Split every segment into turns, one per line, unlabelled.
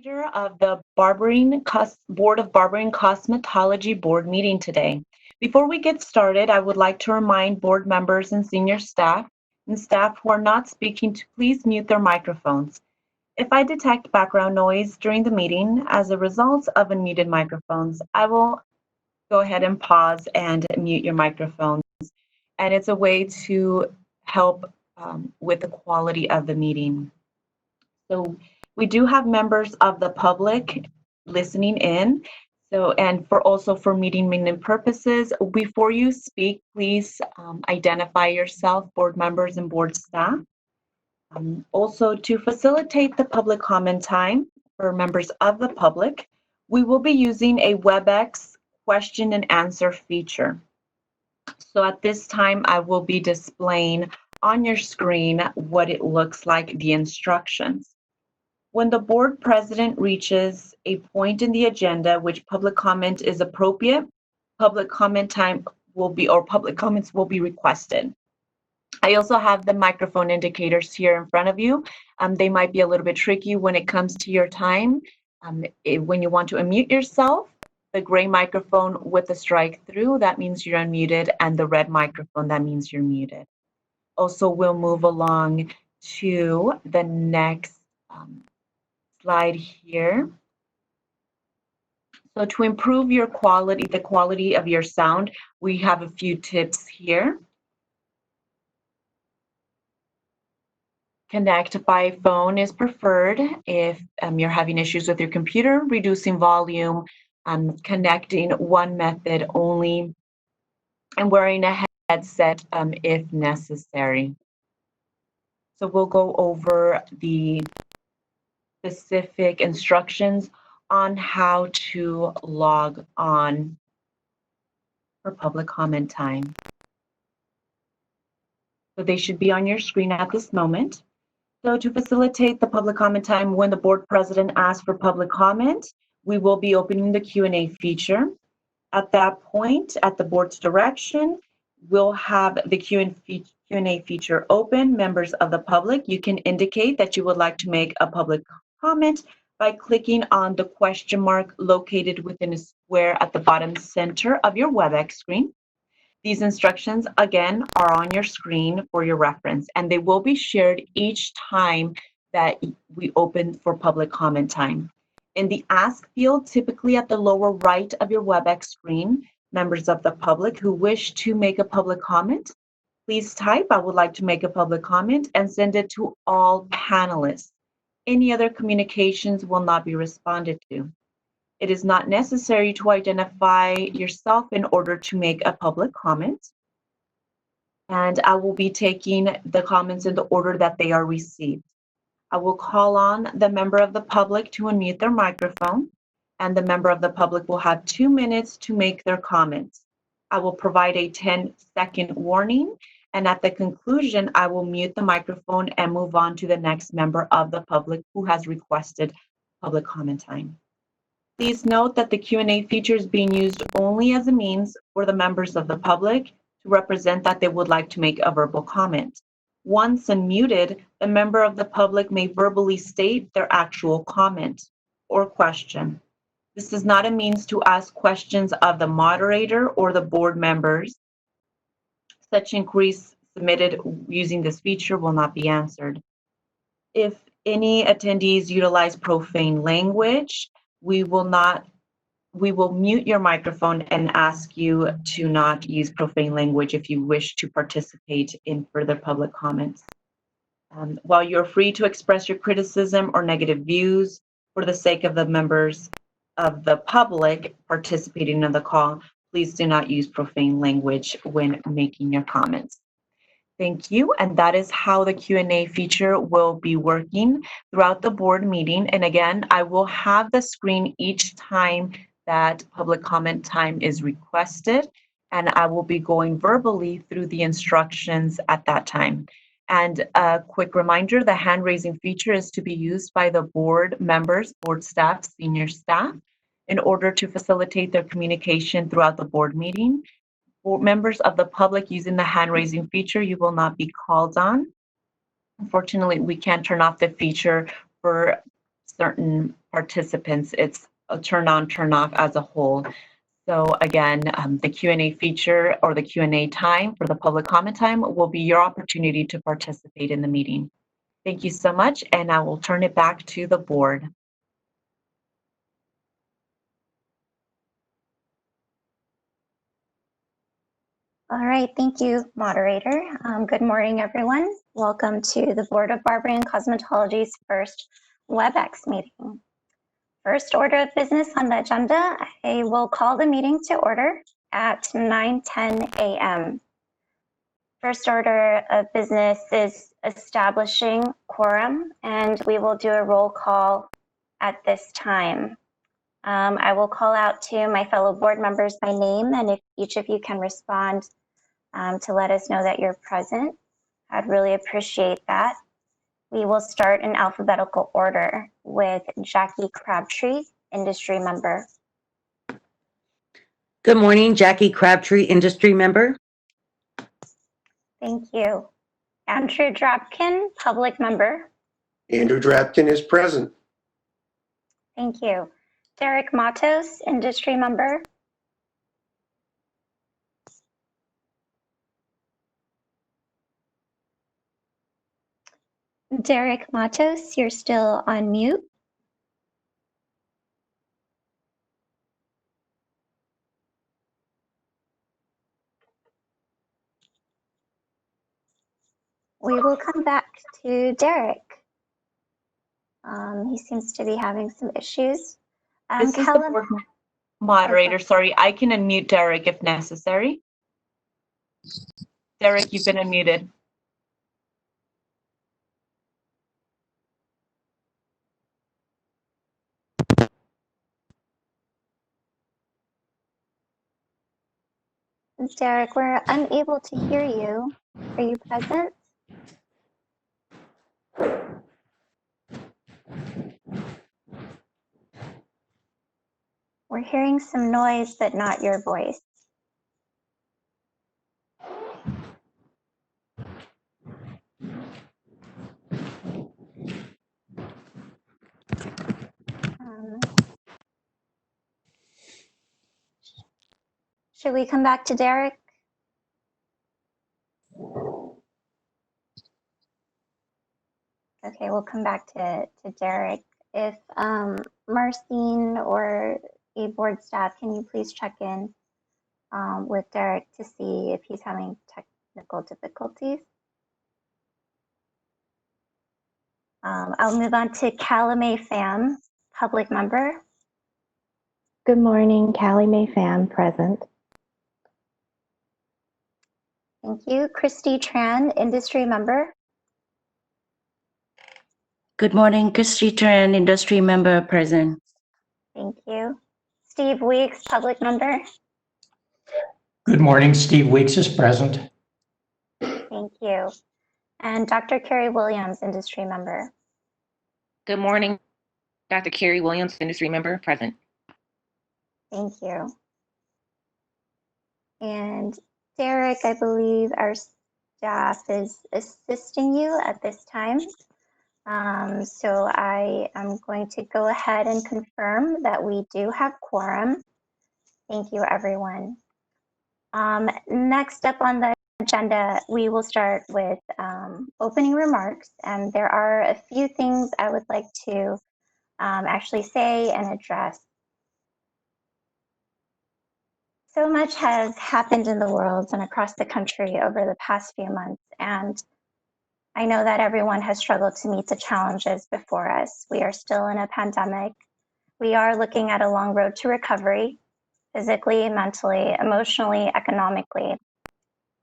Leader of the Board of Barbering and Cosmetology board meeting today. Before we get started, I would like to remind board members and senior staff and staff who are not speaking to please mute their microphones. If I detect background noise during the meeting as a result of unmuted microphones, I will go ahead and pause and mute your microphones. And it's a way to help with the quality of the meeting. So we do have members of the public listening in. And for meeting minute purposes, before you speak, please identify yourself, board members and board staff. Also, to facilitate the public comment time for members of the public, we will be using a WebEx question and answer feature. So at this time, I will be displaying on your screen what it looks like, the instructions. When the board president reaches a point in the agenda which public comment is appropriate, public comment time will be, or public comments will be requested. I also have the microphone indicators here in front of you. They might be a little bit tricky when it comes to your time. When you want to unmute yourself, the gray microphone with a strike through, that means you're unmuted, and the red microphone, that means you're muted. Also, we'll move along to the next slide here. So to improve your quality, the quality of your sound, we have a few tips here. Connect by phone is preferred if you're having issues with your computer, reducing volume, connecting one method only, and wearing a headset if necessary. So we'll go over the specific instructions on how to log on for public comment time. So they should be on your screen at this moment. So to facilitate the public comment time when the board president asks for public comment, we will be opening the Q&A feature. At that point, at the board's direction, we'll have the Q&A feature open. Members of the public, you can indicate that you would like to make a public comment by clicking on the question mark located within a square at the bottom center of your WebEx screen. These instructions, again, are on your screen for your reference, and they will be shared each time that we open for public comment time. In the Ask field, typically at the lower right of your WebEx screen, members of the public who wish to make a public comment, please type, "I would like to make a public comment," and send it to all panelists. Any other communications will not be responded to. It is not necessary to identify yourself in order to make a public comment. And I will be taking the comments in the order that they are received. I will call on the member of the public to unmute their microphone, and the member of the public will have 2 minutes to make their comments. I will provide a 10-second warning, and at the conclusion, I will mute the microphone and move on to the next member of the public who has requested public comment time. Please note that the Q&A feature is being used only as a means for the members of the public to represent that they would like to make a verbal comment. Once unmuted, the member of the public may verbally state their actual comment or question. This is not a means to ask questions of the moderator or the board members. Such inquiries submitted using this feature will not be answered. If any attendees utilize profane language, we will mute your microphone and ask you to not use profane language if you wish to participate in further public comments. While you're free to express your criticism or negative views, for the sake of the members of the public participating in the call, please do not use profane language when making your comments. Thank you, and that is how the Q&A feature will be working throughout the board meeting. And again, I will have the screen each time that public comment time is requested, and I will be going verbally through the instructions at that time. And a quick reminder, the hand raising feature is to be used by the board members, board staff, senior staff, in order to facilitate their communication throughout the board meeting. For members of the public using the hand raising feature, you will not be called on. Unfortunately, we can't turn off the feature for certain participants. It's a turn on, turn off as a whole. So again, the Q&A feature or the Q&A time for the public comment time will be your opportunity to participate in the meeting. Thank you so much, and I will turn it back to the board.
All right, thank you, moderator. Good morning, everyone. Welcome to the Board of Barbering and Cosmetology's first WebEx meeting. First order of business on the agenda, I will call the meeting to order at 9:10 a.m. First order of business is establishing quorum, and we will do a roll call at this time. I will call out to my fellow board members by name, and if each of you can respond to let us know that you're present, I'd really appreciate that. We will start in alphabetical order with Jackie Crabtree, industry member.
Good morning, Jackie Crabtree, industry member.
Thank you. Andrew Drapkin, public member.
Andrew Drapkin is present.
Thank you. Derek Matos, industry member. Derek Matos, you're still on mute. We will come back to Derek. He seems to be having some issues.
This is the board moderator. Sorry, I can unmute Derek if necessary. Derek, you've been unmuted.
Derek, we're unable to hear you. Are you present? We're hearing some noise, but not your voice. Should we come back to Derek? Okay, we'll come back to Derek. If Marcine or a board staff, can you please check in with Derek to see if he's having technical difficulties? I'll move on to Callie Pham, public member.
Good morning, Callie Pham, present.
Thank you. Christy Tran, industry member.
Good morning, Christy Tran, industry member, present.
Thank you. Steve Weeks, public member.
Good morning, Steve Weeks is present.
Thank you. And Dr. Carrie Williams, industry member.
Good morning, Dr. Carrie Williams, industry member, present.
Thank you. And Derek, I believe our staff is assisting you at this time. So I am going to go ahead and confirm that we do have quorum. Thank you, everyone. Next up on the agenda, we will start with opening remarks, and there are a few things I would like to actually say and address. So much has happened in the world and across the country over the past few months, and I know that everyone has struggled to meet the challenges before us. We are still in a pandemic. We are looking at a long road to recovery, physically, mentally, emotionally, economically.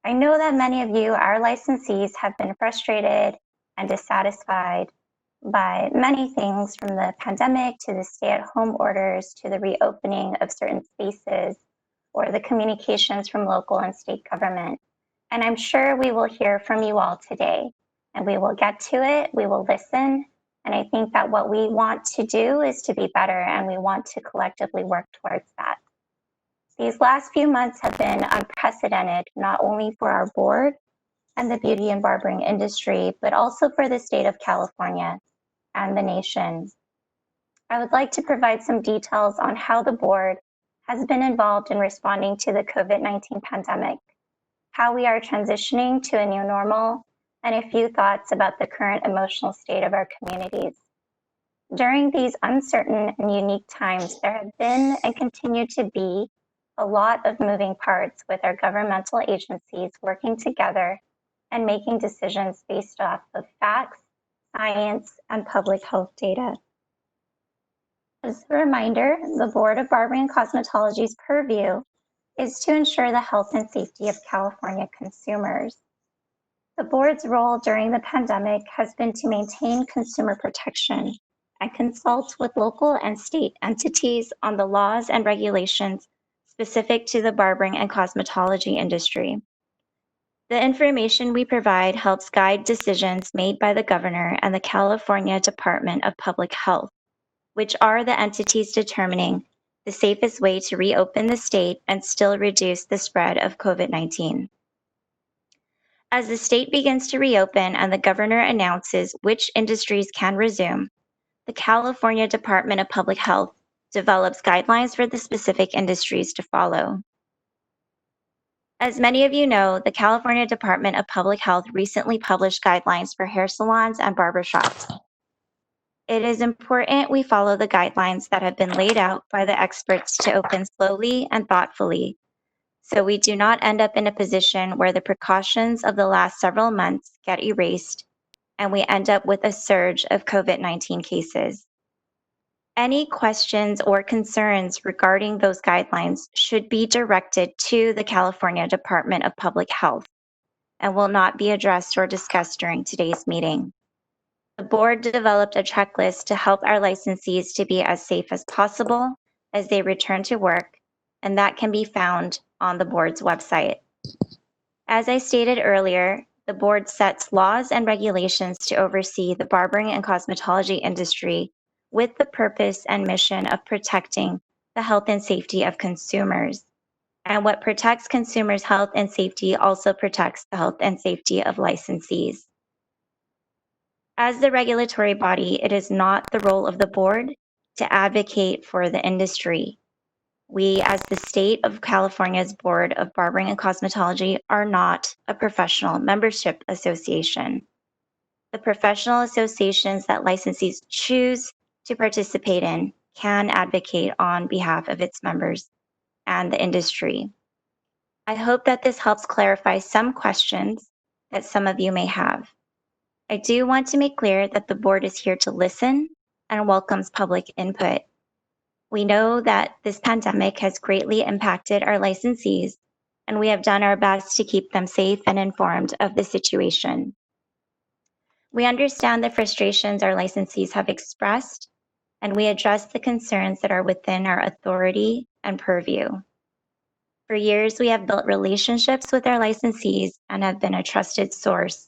I know that many of you, our licensees, have been frustrated and dissatisfied by many things, from the pandemic to the stay-at-home orders to the reopening of certain spaces or the communications from local and state government. And I'm sure we will hear from you all today, and we will get to it, we will listen. And I think that what we want to do is to be better, and we want to collectively work towards that. These last few months have been unprecedented, not only for our board and the beauty and barbering industry, but also for the state of California and the nation. I would like to provide some details on how the board has been involved in responding to the COVID-19 pandemic, how we are transitioning to a new normal, and a few thoughts about the current emotional state of our communities. During these uncertain and unique times, there have been and continue to be a lot of moving parts with our governmental agencies working together and making decisions based off of facts, science, and public health data. As a reminder, the Board of Barbering and Cosmetology's purview is to ensure the health and safety of California consumers. The board's role during the pandemic has been to maintain consumer protection and consult with local and state entities on the laws and regulations specific to the barbering and cosmetology industry. The information we provide helps guide decisions made by the governor and the California Department of Public Health, which are the entities determining the safest way to reopen the state and still reduce the spread of COVID-19. As the state begins to reopen and the governor announces which industries can resume, the California Department of Public Health develops guidelines for the specific industries to follow. As many of you know, the California Department of Public Health recently published guidelines for hair salons and barbershops. It is important we follow the guidelines that have been laid out by the experts to open slowly and thoughtfully, so we do not end up in a position where the precautions of the last several months get erased and we end up with a surge of COVID-19 cases. Any questions or concerns regarding those guidelines should be directed to the California Department of Public Health and will not be addressed or discussed during today's meeting. The board developed a checklist to help our licensees to be as safe as possible as they return to work, and that can be found on the board's website. As I stated earlier, the board sets laws and regulations to oversee the barbering and cosmetology industry with the purpose and mission of protecting the health and safety of consumers. And what protects consumers' health and safety also protects the health and safety of licensees. As the regulatory body, it is not the role of the board to advocate for the industry. We, as the state of California's Board of Barbering and Cosmetology, are not a professional membership association. The professional associations that licensees choose to participate in can advocate on behalf of its members and the industry. I hope that this helps clarify some questions that some of you may have. I do want to make clear that the board is here to listen and welcomes public input. We know that this pandemic has greatly impacted our licensees, and we have done our best to keep them safe and informed of the situation. We understand the frustrations our licensees have expressed, and we address the concerns that are within our authority and purview. For years, we have built relationships with our licensees and have been a trusted source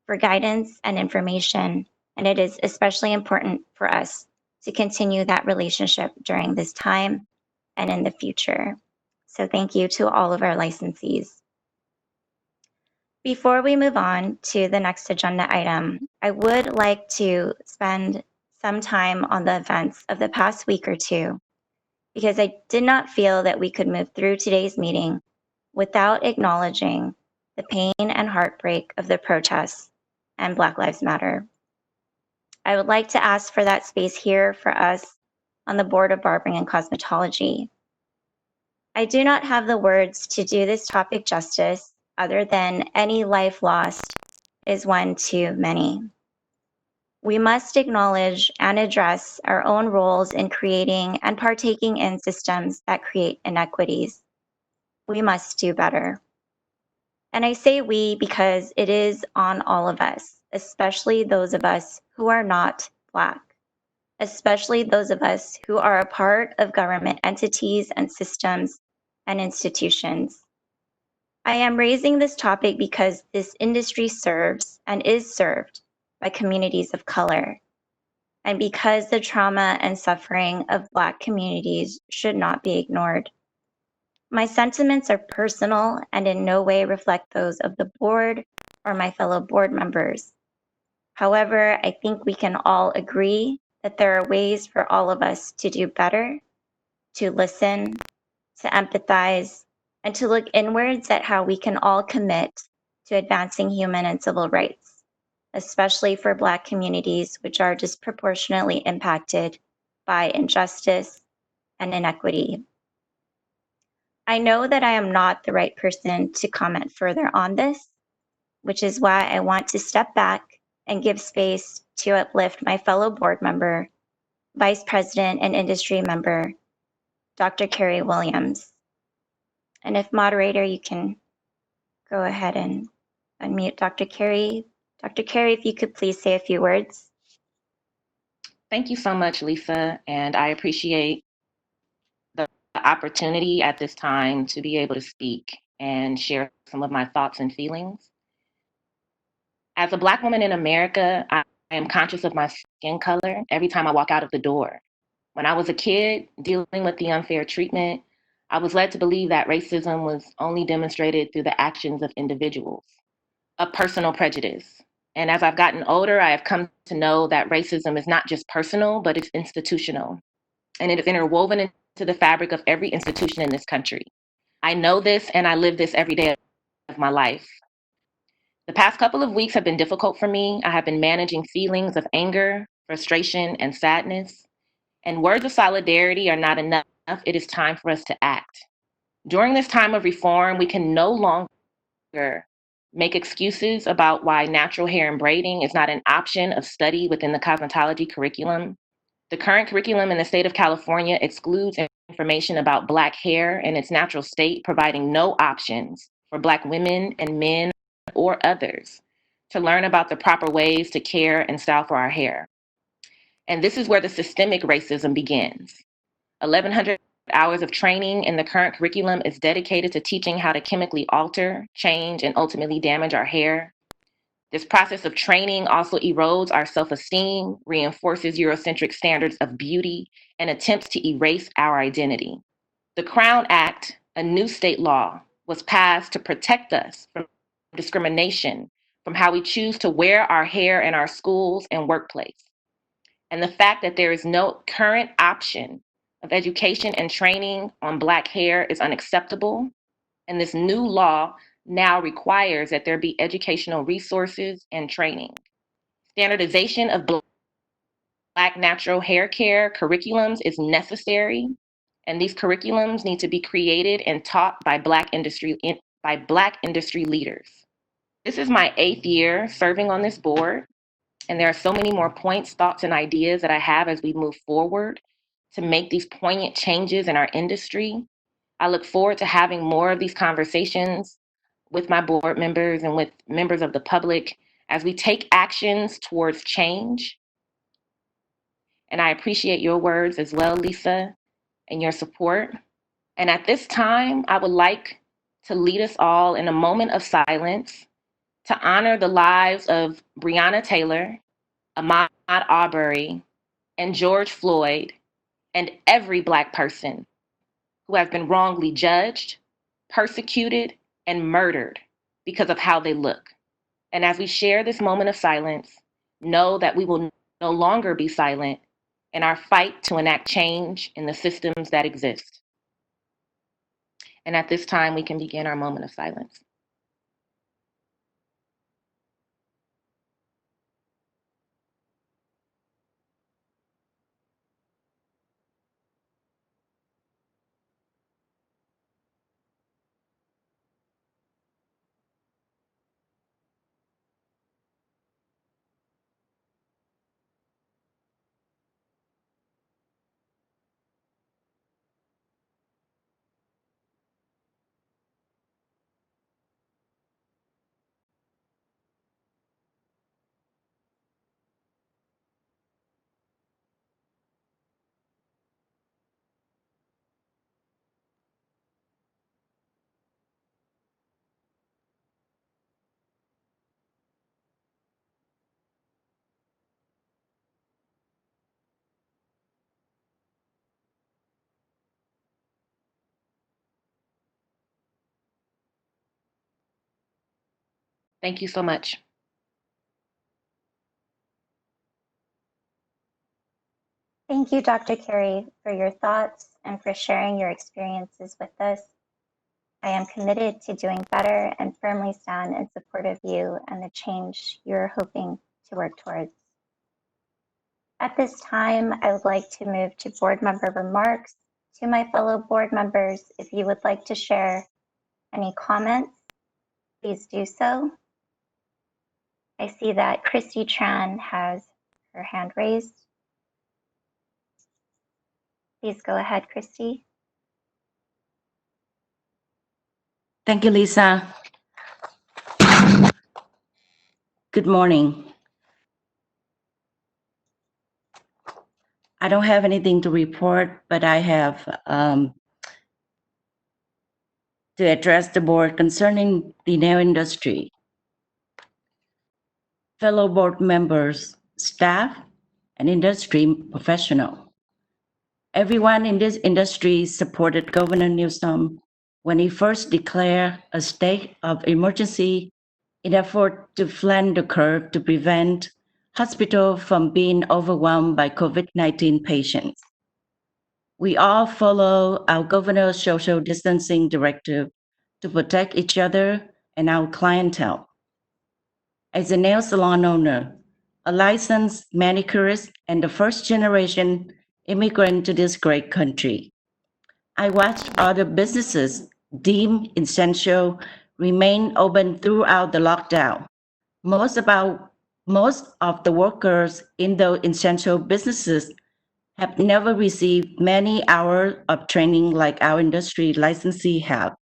for guidance and information, and it is especially important for us to continue that relationship during this time and in the future. So thank you to all of our licensees. Before we move on to the next agenda item, I would like to spend some time on the events of the past week or two, because I did not feel that we could move through today's meeting without acknowledging the pain and heartbreak of the protests and Black Lives Matter. I would like to ask for that space here for us on the Board of Barbering and Cosmetology. I do not have the words to do this topic justice other than any life lost is one too many. We must acknowledge and address our own roles in creating and partaking in systems that create inequities. We must do better. And I say we because it is on all of us, especially those of us who are not Black, especially those of us who are a part of government entities and systems and institutions. I am raising this topic because this industry serves and is served by communities of color, and because the trauma and suffering of Black communities should not be ignored. My sentiments are personal and in no way reflect those of the board or my fellow board members. However, I think we can all agree that there are ways for all of us to do better, to listen, to empathize, and to look inwards at how we can all commit to advancing human and civil rights, especially for Black communities, which are disproportionately impacted by injustice and inequity. I know that I am not the right person to comment further on this, which is why I want to step back and give space to uplift my fellow board member, Vice President and industry member, Dr. Carrie Williams. And if moderator, you can go ahead and unmute Dr. Carrie. Dr. Carrie, if you could please say a few words.
Thank you so much, Lisa, and I appreciate the opportunity at this time to be able to speak and share some of my thoughts and feelings. As a Black woman in America, I am conscious of my skin color every time I walk out of the door. When I was a kid dealing with the unfair treatment, I was led to believe that racism was only demonstrated through the actions of individuals, a personal prejudice. And as I've gotten older, I have come to know that racism is not just personal, but it's institutional. And it is interwoven into the fabric of every institution in this country. I know this and I live this every day of my life. The past couple of weeks have been difficult for me. I have been managing feelings of anger, frustration, and sadness. And words of solidarity are not enough. It is time for us to act. During this time of reform, we can no longer make excuses about why natural hair and braiding is not an option of study within the cosmetology curriculum. The current curriculum in the state of California excludes information about Black hair in its natural state, providing no options for Black women and men or others to learn about the proper ways to care and style for our hair. And this is where the systemic racism begins. 1,100 hours of training in the current curriculum is dedicated to teaching how to chemically alter, change, and ultimately damage our hair. This process of training also erodes our self-esteem, reinforces Eurocentric standards of beauty, and attempts to erase our identity. The Crown Act, a new state law, was passed to protect us from discrimination, from how we choose to wear our hair in our schools and workplace. And the fact that there is no current option of education and training on Black hair is unacceptable. And this new law now requires that there be educational resources and training. Standardization of Black natural hair care curriculums is necessary, and these curriculums need to be created and taught by Black industry leaders. This is my 8th year serving on this board, and there are so many more points, thoughts, and ideas that I have as we move forward to make these poignant changes in our industry. I look forward to having more of these conversations with my board members and with members of the public as we take actions towards change. And I appreciate your words as well, Lisa, and your support. And at this time, I would like to lead us all in a moment of silence to honor the lives of Breonna Taylor, Ahmaud Arbery, and George Floyd, and every Black person who has been wrongly judged, persecuted, and murdered because of how they look. And as we share this moment of silence, know that we will no longer be silent in our fight to enact change in the systems that exist. And at this time, we can begin our moment of silence. Thank you so much.
Thank you, Dr. Carey, for your thoughts and for sharing your experiences with us. I am committed to doing better and firmly stand in support of you and the change you're hoping to work towards. At this time, I would like to move to board member remarks. To my fellow board members, if you would like to share any comments, please do so. I see that Christy Tran has her hand raised. Please go ahead, Christy.
Thank you, Lisa. Good morning. I don't have anything to report, but I have to address the board concerning the nail industry. Fellow board members, staff, and industry professional. Everyone in this industry supported Governor Newsom when he first declared a state of emergency in effort to flatten the curve to prevent hospitals from being overwhelmed by COVID-19 patients. We all follow our governor's social distancing directive to protect each other and our clientele. As a nail salon owner, a licensed manicurist, and the first generation immigrant to this great country, I watched other businesses deemed essential remain open throughout the lockdown. Most of the workers in those essential businesses have never received many hours of training like our industry licensee have.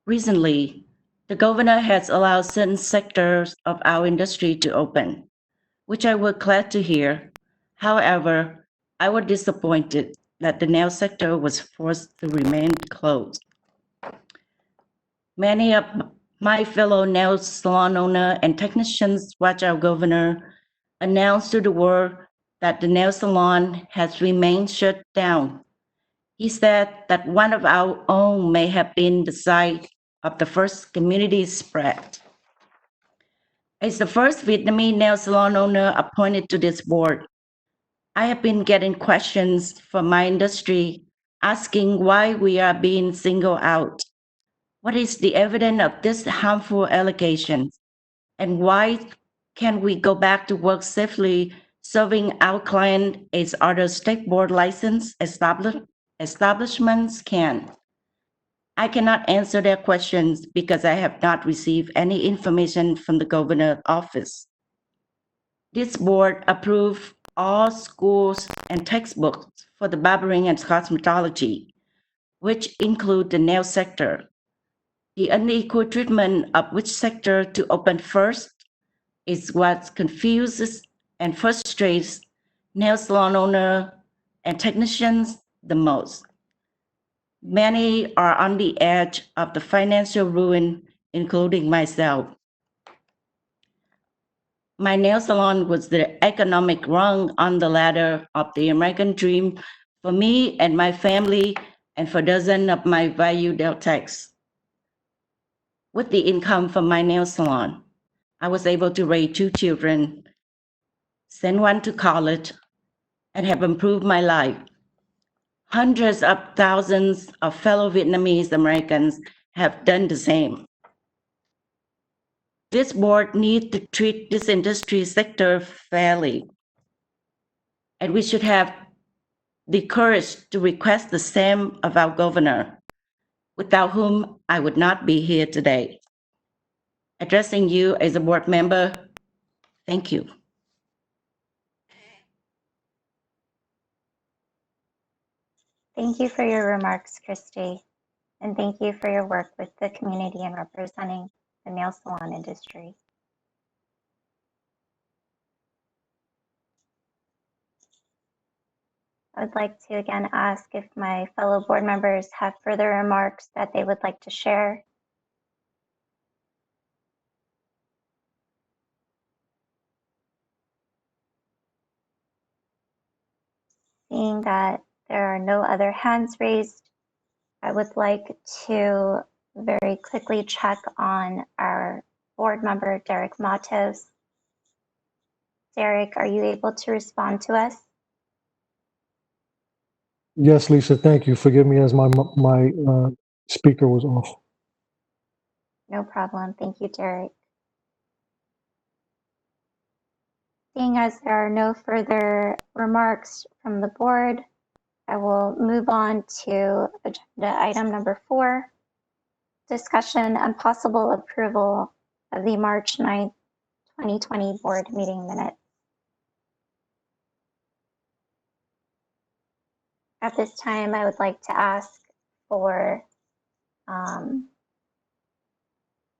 Recently, the governor has allowed certain sectors of our industry to open, which I was glad to hear. However, I was disappointed that the nail sector was forced to remain closed. Many of my fellow nail salon owners and technicians watch our governor announce to the world that the nail salon has remained shut down. He said that one of our own may have been the site of the first community spread. As the first Vietnamese nail salon owner appointed to this board, I have been getting questions from my industry asking why we are being singled out. What is the evidence of this harmful allegation? And why can we go back to work safely serving our client as other state board licensed establishments can? I cannot answer their questions because I have not received any information from the governor's office. This board approved all schools and textbooks for the barbering and cosmetology, which include the nail sector. The unequal treatment of which sector to open first is what confuses and frustrates nail salon owners and technicians the most. Many are on the edge of the financial ruin, including myself. My nail salon was the economic rung on the ladder of the American dream for me and my family and for dozens of my valued Deltecs. With the income from my nail salon, I was able to raise 2 children, send one to college, and have improved my life. Hundreds of thousands of fellow Vietnamese Americans have done the same. This board needs to treat this industry sector fairly, and we should have the courage to request the same of our governor, without whom I would not be here today. Addressing you as a board member, thank you.
Thank you for your remarks, Christy, and thank you for your work with the community and representing the nail salon industry. I would like to again ask if my fellow board members have further remarks that they would like to share. Seeing that there are no other hands raised, I would like to very quickly check on our board member, Derek Matos. Derek, are you able to respond to us?
Yes, Lisa, thank you. Forgive me as my speaker was off.
No problem. Thank you, Derek. Seeing as there are no further remarks from the board, I will move on to agenda item number 4, discussion and possible approval of the March 9th, 2020 board meeting minutes. At this time, I would like to ask for a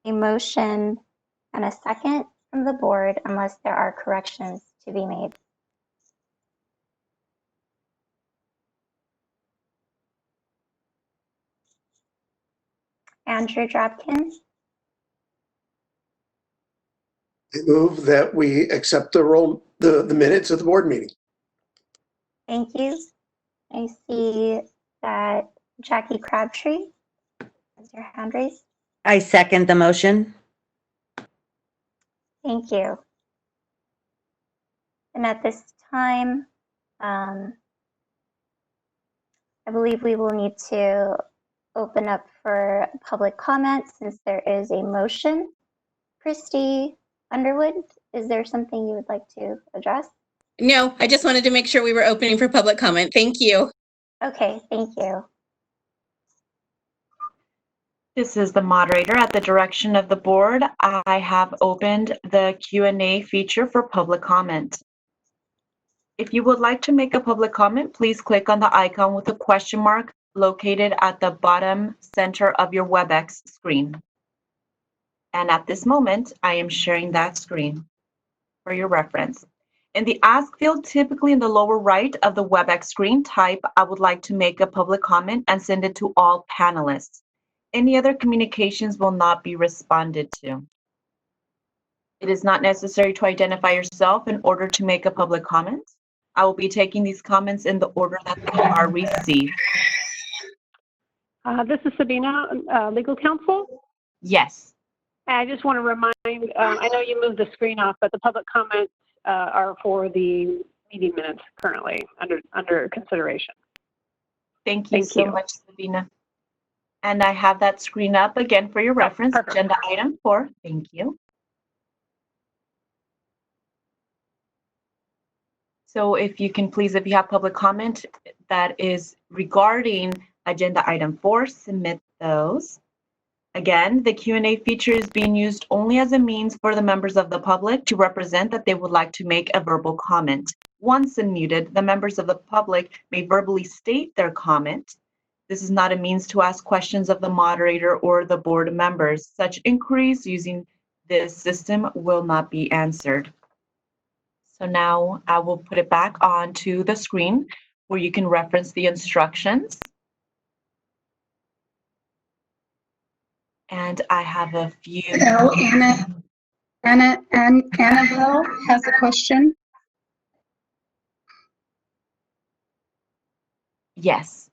motion and a second from the board unless there are corrections to be made. Andrew Drabkin,
I move that we accept the minutes of the board meeting.
thank you. I see that Jackie Crabtree has your hand raised.
I second the motion.
Thank you. And at this time, I believe we will need to open up for public comment since there is a motion. Christy Underwood, is there something you would like to address?
No, I just wanted to make sure we were opening for public comment. Thank you.
Okay, thank you.
This is the moderator. At the direction of the board, I have opened the Q&A feature for public comment. If you would like to make a public comment, please click on the icon with the question mark located at the bottom center of your WebEx screen. And at this moment, I am sharing that screen for your reference. In the Ask field, typically in the lower right of the WebEx screen, type, I would like to make a public comment and send it to all panelists. Any other communications will not be responded to. It is not necessary to identify yourself in order to make a public comment. I will be taking these comments in the order that they are received.
This is Sabina, legal counsel.
Yes.
I just want to remind, I know you moved the screen off, but the public comments are for the meeting minutes currently under consideration.
Thank you so much, Sabina. And I have that screen up again for your reference.
Perfect.
Agenda item 4. Thank you. So if you can please, if you have public comment that is regarding agenda item 4, submit those. Again, the Q&A feature is being used only as a means for the members of the public to represent that they would like to make a verbal comment. Once unmuted, the members of the public may verbally state their comment. This is not a means to ask questions of the moderator or the board members. Such inquiries using this system will not be answered. So now I will put it back onto the screen where you can reference the instructions. And I have a few.
So Annabelle has a question.
Yes.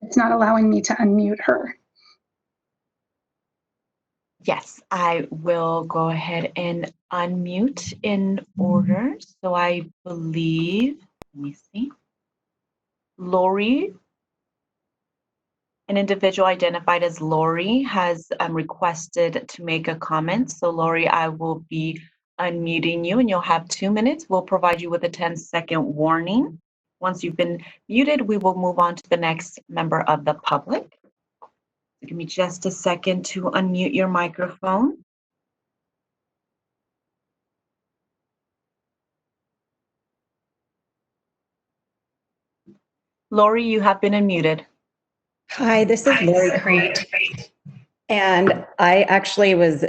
It's not allowing me to unmute her.
Yes, I will go ahead and unmute in order. So I believe, let me see. Lori, an individual identified as Lori, has requested to make a comment. So Lori, I will be unmuting you and you'll have 2 minutes. We'll provide you with a 10-second warning. Once you've been muted, we will move on to the next member of the public. Give me just a second to unmute your microphone. Lori, you have been unmuted.
Hi, this is Lori Crete. And I actually was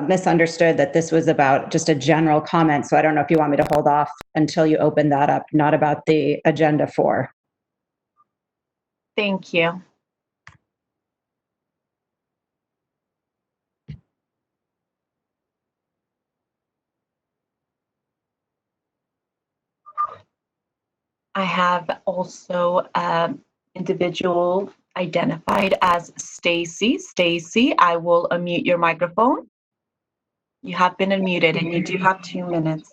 misunderstood that this was about just a general comment. So I don't know if you want me to hold off until you open that up, not about the agenda 4.
Thank you. I have also individual identified as Stacy. Stacy, I will unmute your microphone. You have been unmuted and you do have 2 minutes.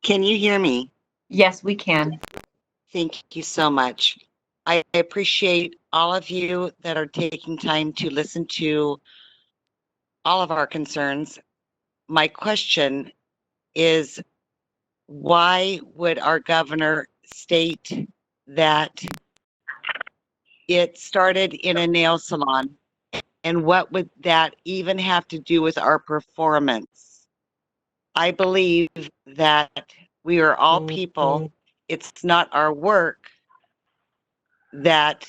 Can you hear me?
Yes, we can.
Thank you so much. I appreciate all of you that are taking time to listen to all of our concerns. My question is, why would our governor state that it started in a nail salon? And what would that even have to do with our performance? I believe that we are all people. It's not our work that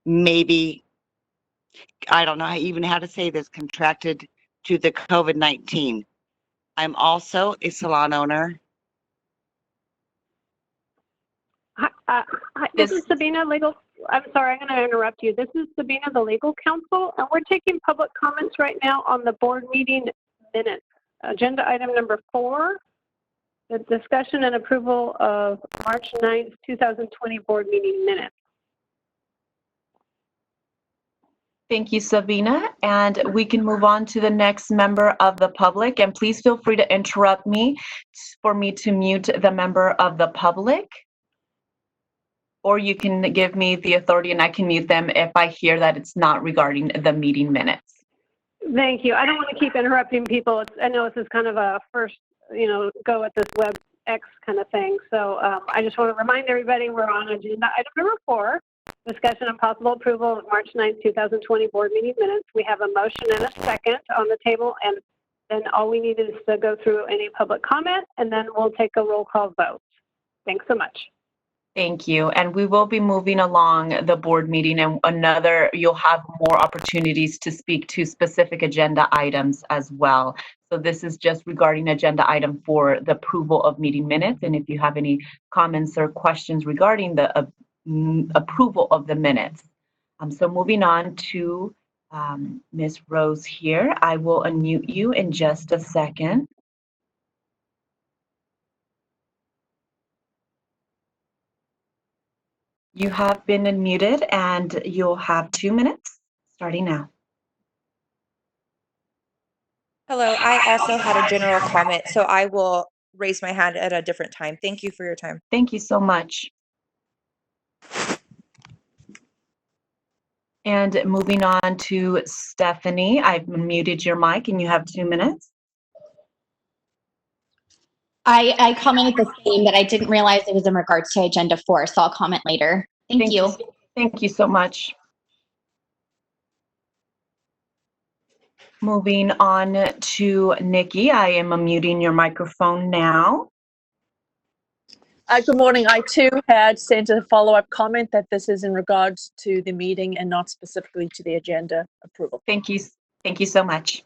maybe, I don't know even how to say this, contracted to the COVID-19. I'm also a salon owner.
Hi, this is Sabina, legal. I'm sorry, I'm going to interrupt you. This is Sabina, the legal counsel, and we're taking public comments right now on the board meeting minutes. Agenda item number 4, the discussion and approval of March 9th, 2020 board meeting minutes.
Thank you, Sabina. And we can move on to the next member of the public. And please feel free to interrupt me for me to mute the member of the public. Or you can give me the authority and I can mute them if I hear that it's not regarding the meeting minutes.
Thank you. I don't want to keep interrupting people. I know this is kind of a first, go at this WebEx kind of thing. So I just want to remind everybody we're on agenda item number 4, discussion and possible approval of March 9th, 2020 board meeting minutes. We have a motion and a second on the table, and then all we need is to go through any public comment, and then we'll take a roll call vote. Thanks so much.
Thank you. And we will be moving along the board meeting, and you'll have more opportunities to speak to specific agenda items as well. So this is just regarding agenda item 4, the approval of meeting minutes. And if you have any comments or questions regarding the approval of the minutes. So moving on to Ms. Rose here. I will unmute you in just a second. You have been unmuted and you'll have 2 minutes starting now.
Hello, I also had a general comment, so I will raise my hand at a different time. Thank you for your time.
Thank you so much. And moving on to Stephanie, I've muted your mic and you have 2 minutes.
I commented the same, but I didn't realize it was in regards to agenda 4, so I'll comment later. Thank you.
Thank you so much. Moving on to Nikki, I am unmuting your microphone now.
Good morning. I too had sent a follow-up comment that this is in regards to the meeting and not specifically to the agenda approval.
Thank you. Thank you so much.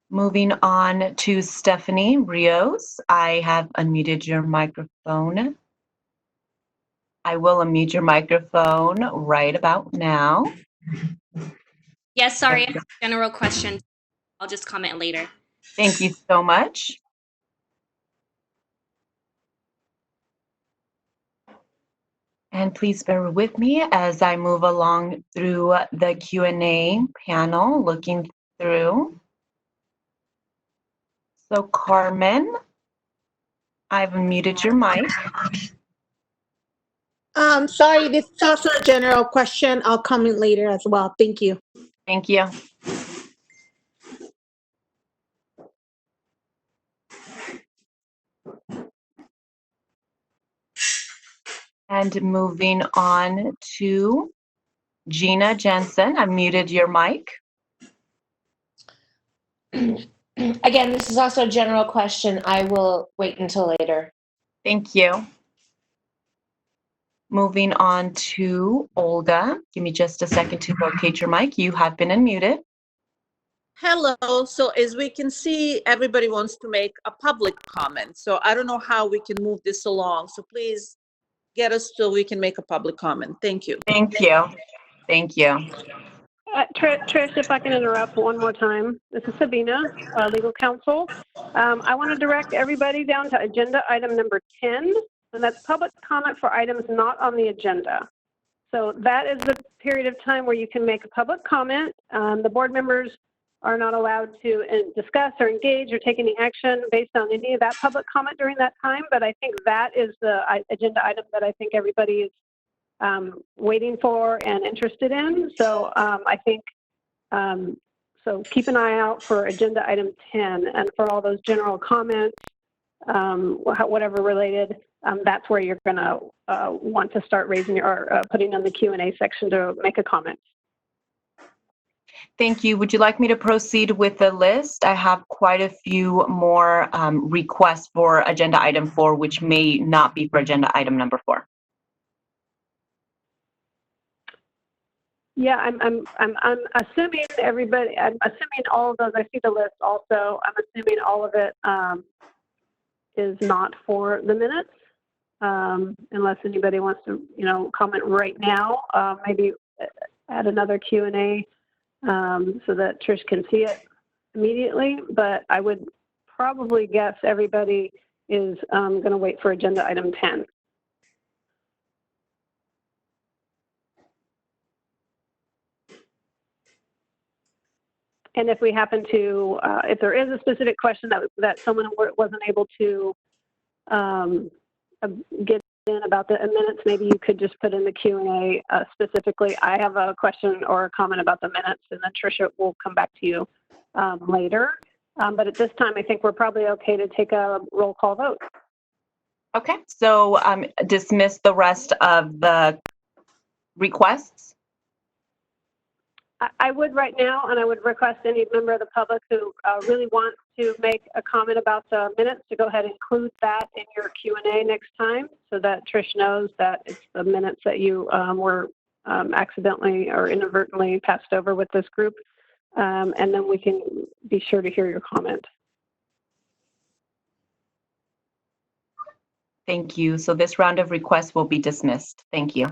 Moving on to Stephanie Rios. I have unmuted your microphone. I will unmute your microphone right about now.
Yes, sorry, general question. I'll just comment later.
Thank you so much. And please bear with me as I move along through the Q&A panel, looking through. So Carmen, I've unmuted your mic.
Sorry, this is also a general question. I'll comment later as well. Thank you.
Thank you. And moving on to Gina Jensen, I muted your mic.
Again, this is also a general question. I will wait until later.
Thank you. Moving on to Olga. Give me just a second to locate your mic. You have been unmuted.
Hello. So as we can see, everybody wants to make a public comment. So I don't know how we can move this along. So please get us so we can make a public comment. Thank you.
Thank you. Thank you.
Trish, if I can interrupt one more time. This is Sabina, legal counsel. I want to direct everybody down to agenda item number 10, and that's public comment for items not on the agenda. So that is the period of time where you can make a public comment. The board members are not allowed to discuss or engage or take any action based on any of that public comment during that time. But I think that is the agenda item that I think everybody is waiting for and interested in. So I think, so keep an eye out for agenda item 10 and for all those general comments, whatever related, that's where you're going to want to start raising or putting in the Q&A section to make a comment.
Thank you. Would you like me to proceed with the list? I have quite a few more requests for agenda item 4, which may not be for agenda item number 4.
Yeah, I'm assuming everybody. I'm assuming all of those. I see the list also. I'm assuming all of it is not for the minutes, unless anybody wants to, comment right now. Maybe add another Q&A so that Trish can see it immediately. But I would probably guess everybody is going to wait for agenda item 10. And if we happen to, if there is a specific question that someone wasn't able to get in about the minutes, maybe you could just put in the Q&A specifically, I have a question or a comment about the minutes, and then Tricia will come back to you later. But at this time, I think we're probably okay to take a roll call vote.
Okay, so dismiss the rest of the requests.
I would right now, and I would request any member of the public who really wants to make a comment about the minutes to go ahead and include that in your Q&A next time so that Trish knows that it's the minutes that you were accidentally or inadvertently passed over with this group. And then we can be sure to hear your comment.
Thank you. So this round of requests will be dismissed. Thank you.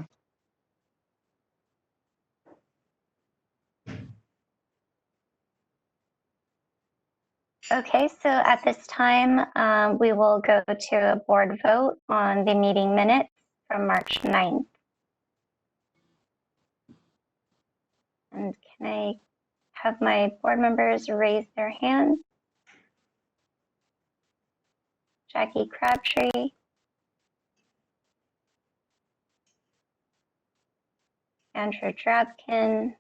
Okay, so at this time, we will go to a board vote on the meeting minutes from March 9th. And can I have my board members raise their hands? Jackie Crabtree. Andrew Drabkin.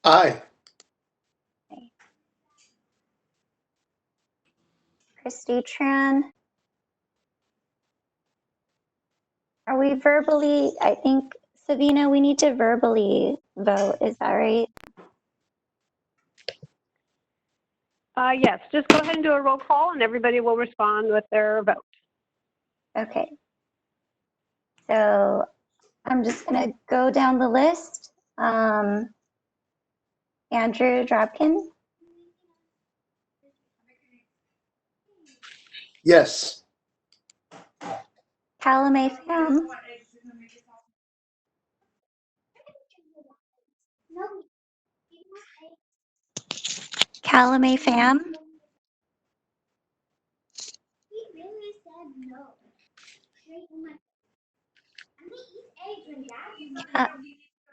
Aye.
Christy Tran. Are we verbally, I think, Sabina, we need to verbally vote. Is that right?
Yes, just go ahead and do a roll call and everybody will respond with their vote.
Okay. So I'm just going to go down the list. Andrew Drabkin.
Yes.
Calumet Pham. Calumet Pham.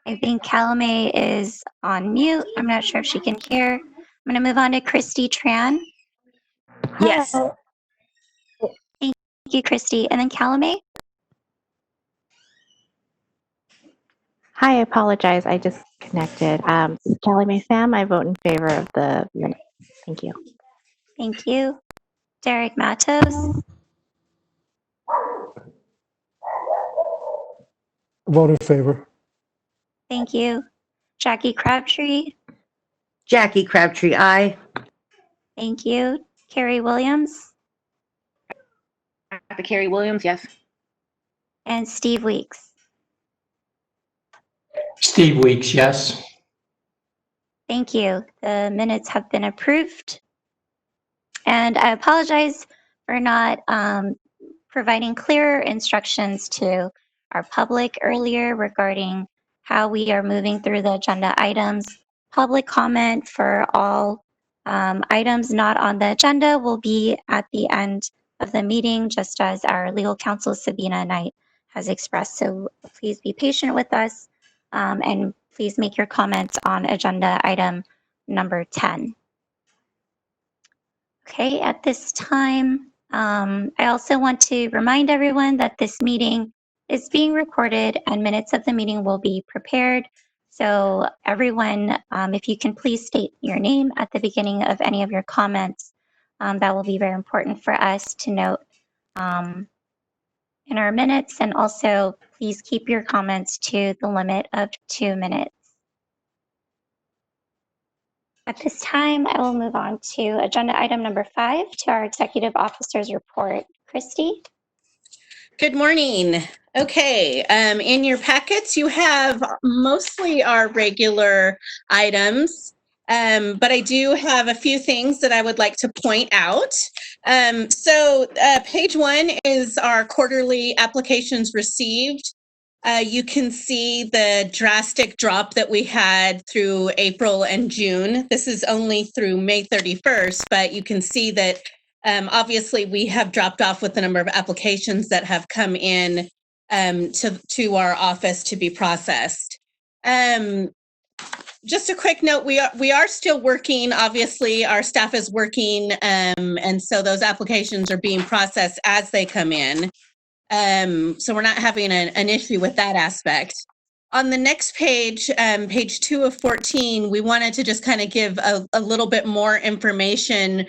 I think Calumet is on mute. I'm not sure if she can hear. I'm going to move on to Christy Tran.
Yes.
Hello. Thank you, Christy. And then Calumet.
Hi, I apologize. I just connected. Calumet Pham, I vote in favor of the minutes. Thank you.
Thank you. Derek Matos.
Vote in favor.
Thank you. Jackie Crabtree.
Jackie Crabtree, aye.
Thank you. Carrie Williams.
Dr. Carrie Williams, yes.
And Steve Weeks.
Steve Weeks, yes.
Thank you. The minutes have been approved. And I apologize for not providing clearer instructions to our public earlier regarding how we are moving through the agenda items. Public comment for all items not on the agenda will be at the end of the meeting, just as our legal counsel Sabina Knight has expressed. So please be patient with us. And please make your comments on agenda item number 10. Okay, at this time, I also want to remind everyone that this meeting is being recorded and minutes of the meeting will be prepared. So everyone, if you can please state your name at the beginning of any of your comments, that will be very important for us to note in our minutes. And also, please keep your comments to the limit of 2 minutes. At this time, I will move on to agenda item number 5, to our executive officer's report. Christy?
Good morning. Okay, in your packets, you have mostly our regular items, but I do have a few things that I would like to point out. Page 1 is our quarterly applications received. You can see the drastic drop that we had through April and June. This is only through May 31st, but you can see that obviously we have dropped off with the number of applications that have come in to our office to be processed. Just a quick note, we are still working. Obviously, our staff is working, and so those applications are being processed as they come in. So we're not having an issue with that aspect. On the next page, page 2 of 14, we wanted to just kind of give a little bit more information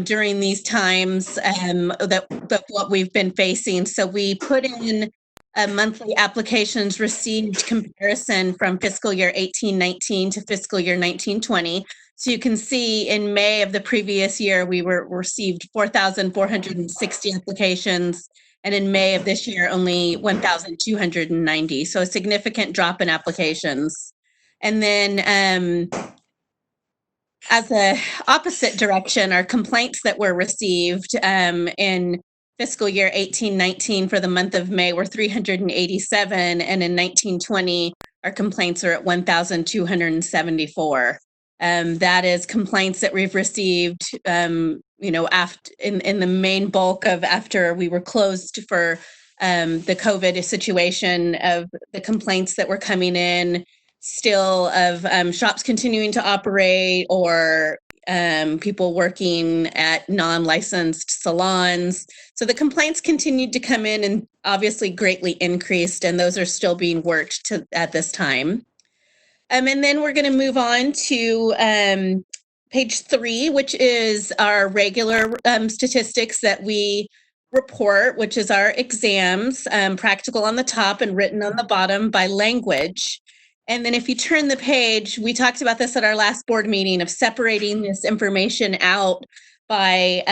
during these times that what we've been facing. So we put in a monthly applications received comparison from fiscal year 18-19 to fiscal year 19-20. So you can see in May of the previous year, we received 4,460 applications. And in May of this year, only 1,290. So a significant drop in applications. And then as a opposite direction, our complaints that were received in fiscal year 18-19 for the month of May were 387. And in 19-20, our complaints are at 1,274. That is complaints that we've received, after in the main bulk of after we were closed for the COVID situation, of the complaints that were coming in still of shops continuing to operate, or people working at non-licensed salons. So the complaints continued to come in and obviously greatly increased, and those are still being worked at this time. And then we're going to move on to page 3, which is our regular statistics that we report, which is our exams, practical on the top and written on the bottom by language. And then if you turn the page, we talked about this at our last board meeting, of separating this information out by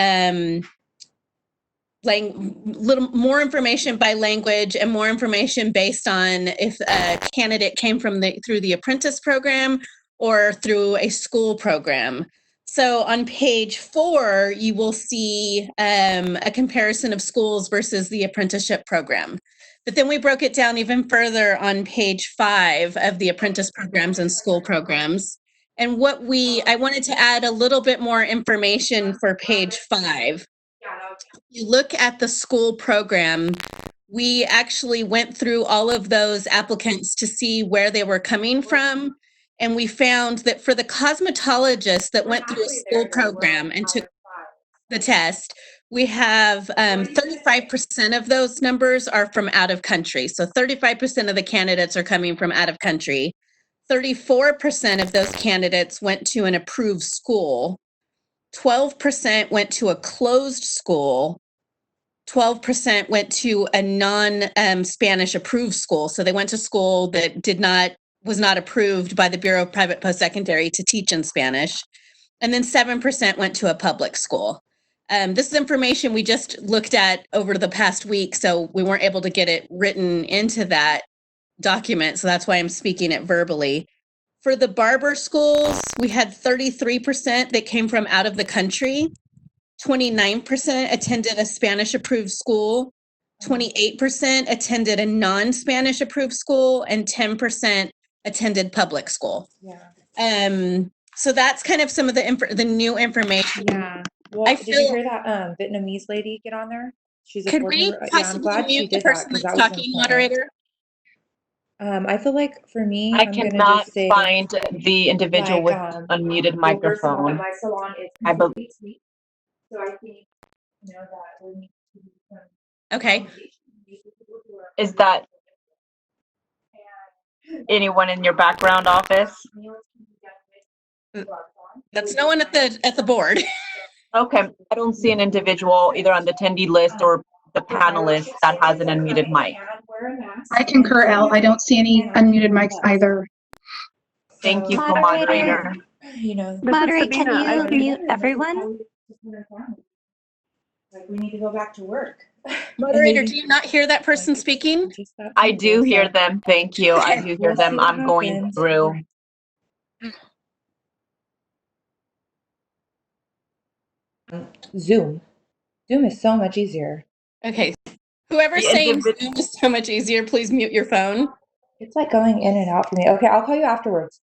little more information by language and more information based on if a candidate came from through the apprentice program or through a school program. So on page 4, you will see a comparison of schools versus the apprenticeship program. But then we broke it down even further on page 5 of the apprentice programs and school programs. And I wanted to add a little bit more information for page 5. You look at the school program, we actually went through all of those applicants to see where they were coming from. And we found that for the cosmetologists that went through a school program and took the test, we have 35% of those numbers are from out of country. So 35% of the candidates are coming from out of country. 34% of those candidates went to an approved school. 12% went to a closed school. 12% went to a non-Spanish approved school. So they went to school that was not approved by the Bureau of Private Post-Secondary to teach in Spanish. And then 7% went to a public school. This is information we just looked at over the past week, so we weren't able to get it written into that document. So that's why I'm speaking it verbally. For the barber schools, we had 33% that came from out of the country. 29% attended a Spanish approved school. 28% attended a non-Spanish approved school, and 10% attended public school.
Yeah.
So that's kind of some of the new information.
Yeah. Well, did you hear that Vietnamese lady get on there? She's a
Could
board
we
member. Yeah, I'm
possibly
glad she
mute the
did that
person
because
that's
that was
talking,
important.
moderator?
I feel like for me,
I
I'm gonna
cannot
just say
find the individual with unmuted microphone.
my salon is
I bel-
completely sweet. So I think, that we need to do some
Okay.
Is that anyone in your background office?
That's no one at the board.
Okay, I don't see an individual either on the attendee list or the panelist that has an unmuted mic.
I concur, Al. I don't see any unmuted mics either.
Thank you, co-moderator.
Moderate, can you mute everyone?
Like we need to go back to work.
Moderator, do you not hear that person speaking?
I do hear them. Thank you. I do hear them. I'm going through.
Zoom is so much easier.
Okay. Whoever's saying Zoom is so much easier, please mute your phone.
It's like going in and out for me. Okay, I'll call you afterwards.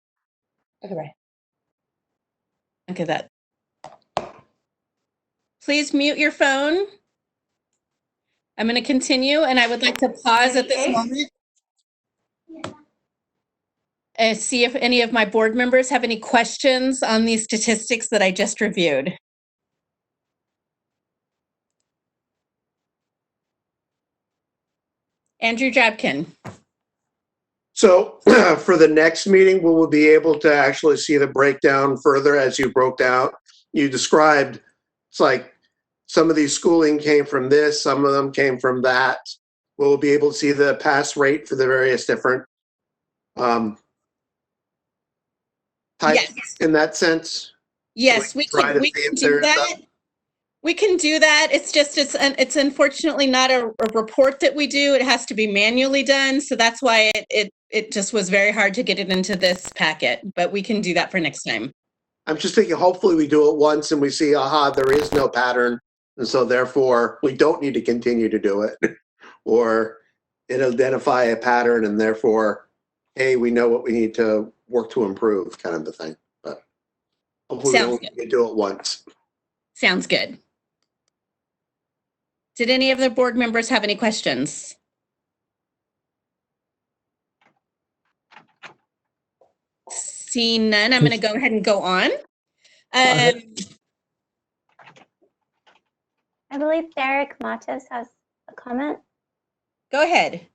Okay, bye.
Okay, that. Please mute your phone. I'm going to continue, and I would like to pause at this moment and see if any of my board members have any questions on these statistics that I just reviewed. Andrew Jabkin.
So for the next meeting, we will be able to actually see the breakdown further as you broke down. You described, it's like some of these schooling came from this, some of them came from that. We'll be able to see the pass rate for the various different types in that sense.
Yes,
So
we
try
can,
to
we
see
can
if
do
there's
that. We can do that. It's just, it's unfortunately not a report that we do. It has to be manually done. So that's why it just was very hard to get it into this packet, but we can do that for next time.
I'm just thinking, hopefully we do it once and we see, aha, there is no pattern. And so therefore we don't need to continue to do it. Or it'll identify a pattern and therefore, hey, we know what we need to work to improve, kind of a thing. But hopefully we only need to do it once.
Sounds good. Did any of the board members have any questions? Seeing none, I'm going to go ahead and go on.
I believe Derek Matos has a comment.
Go ahead.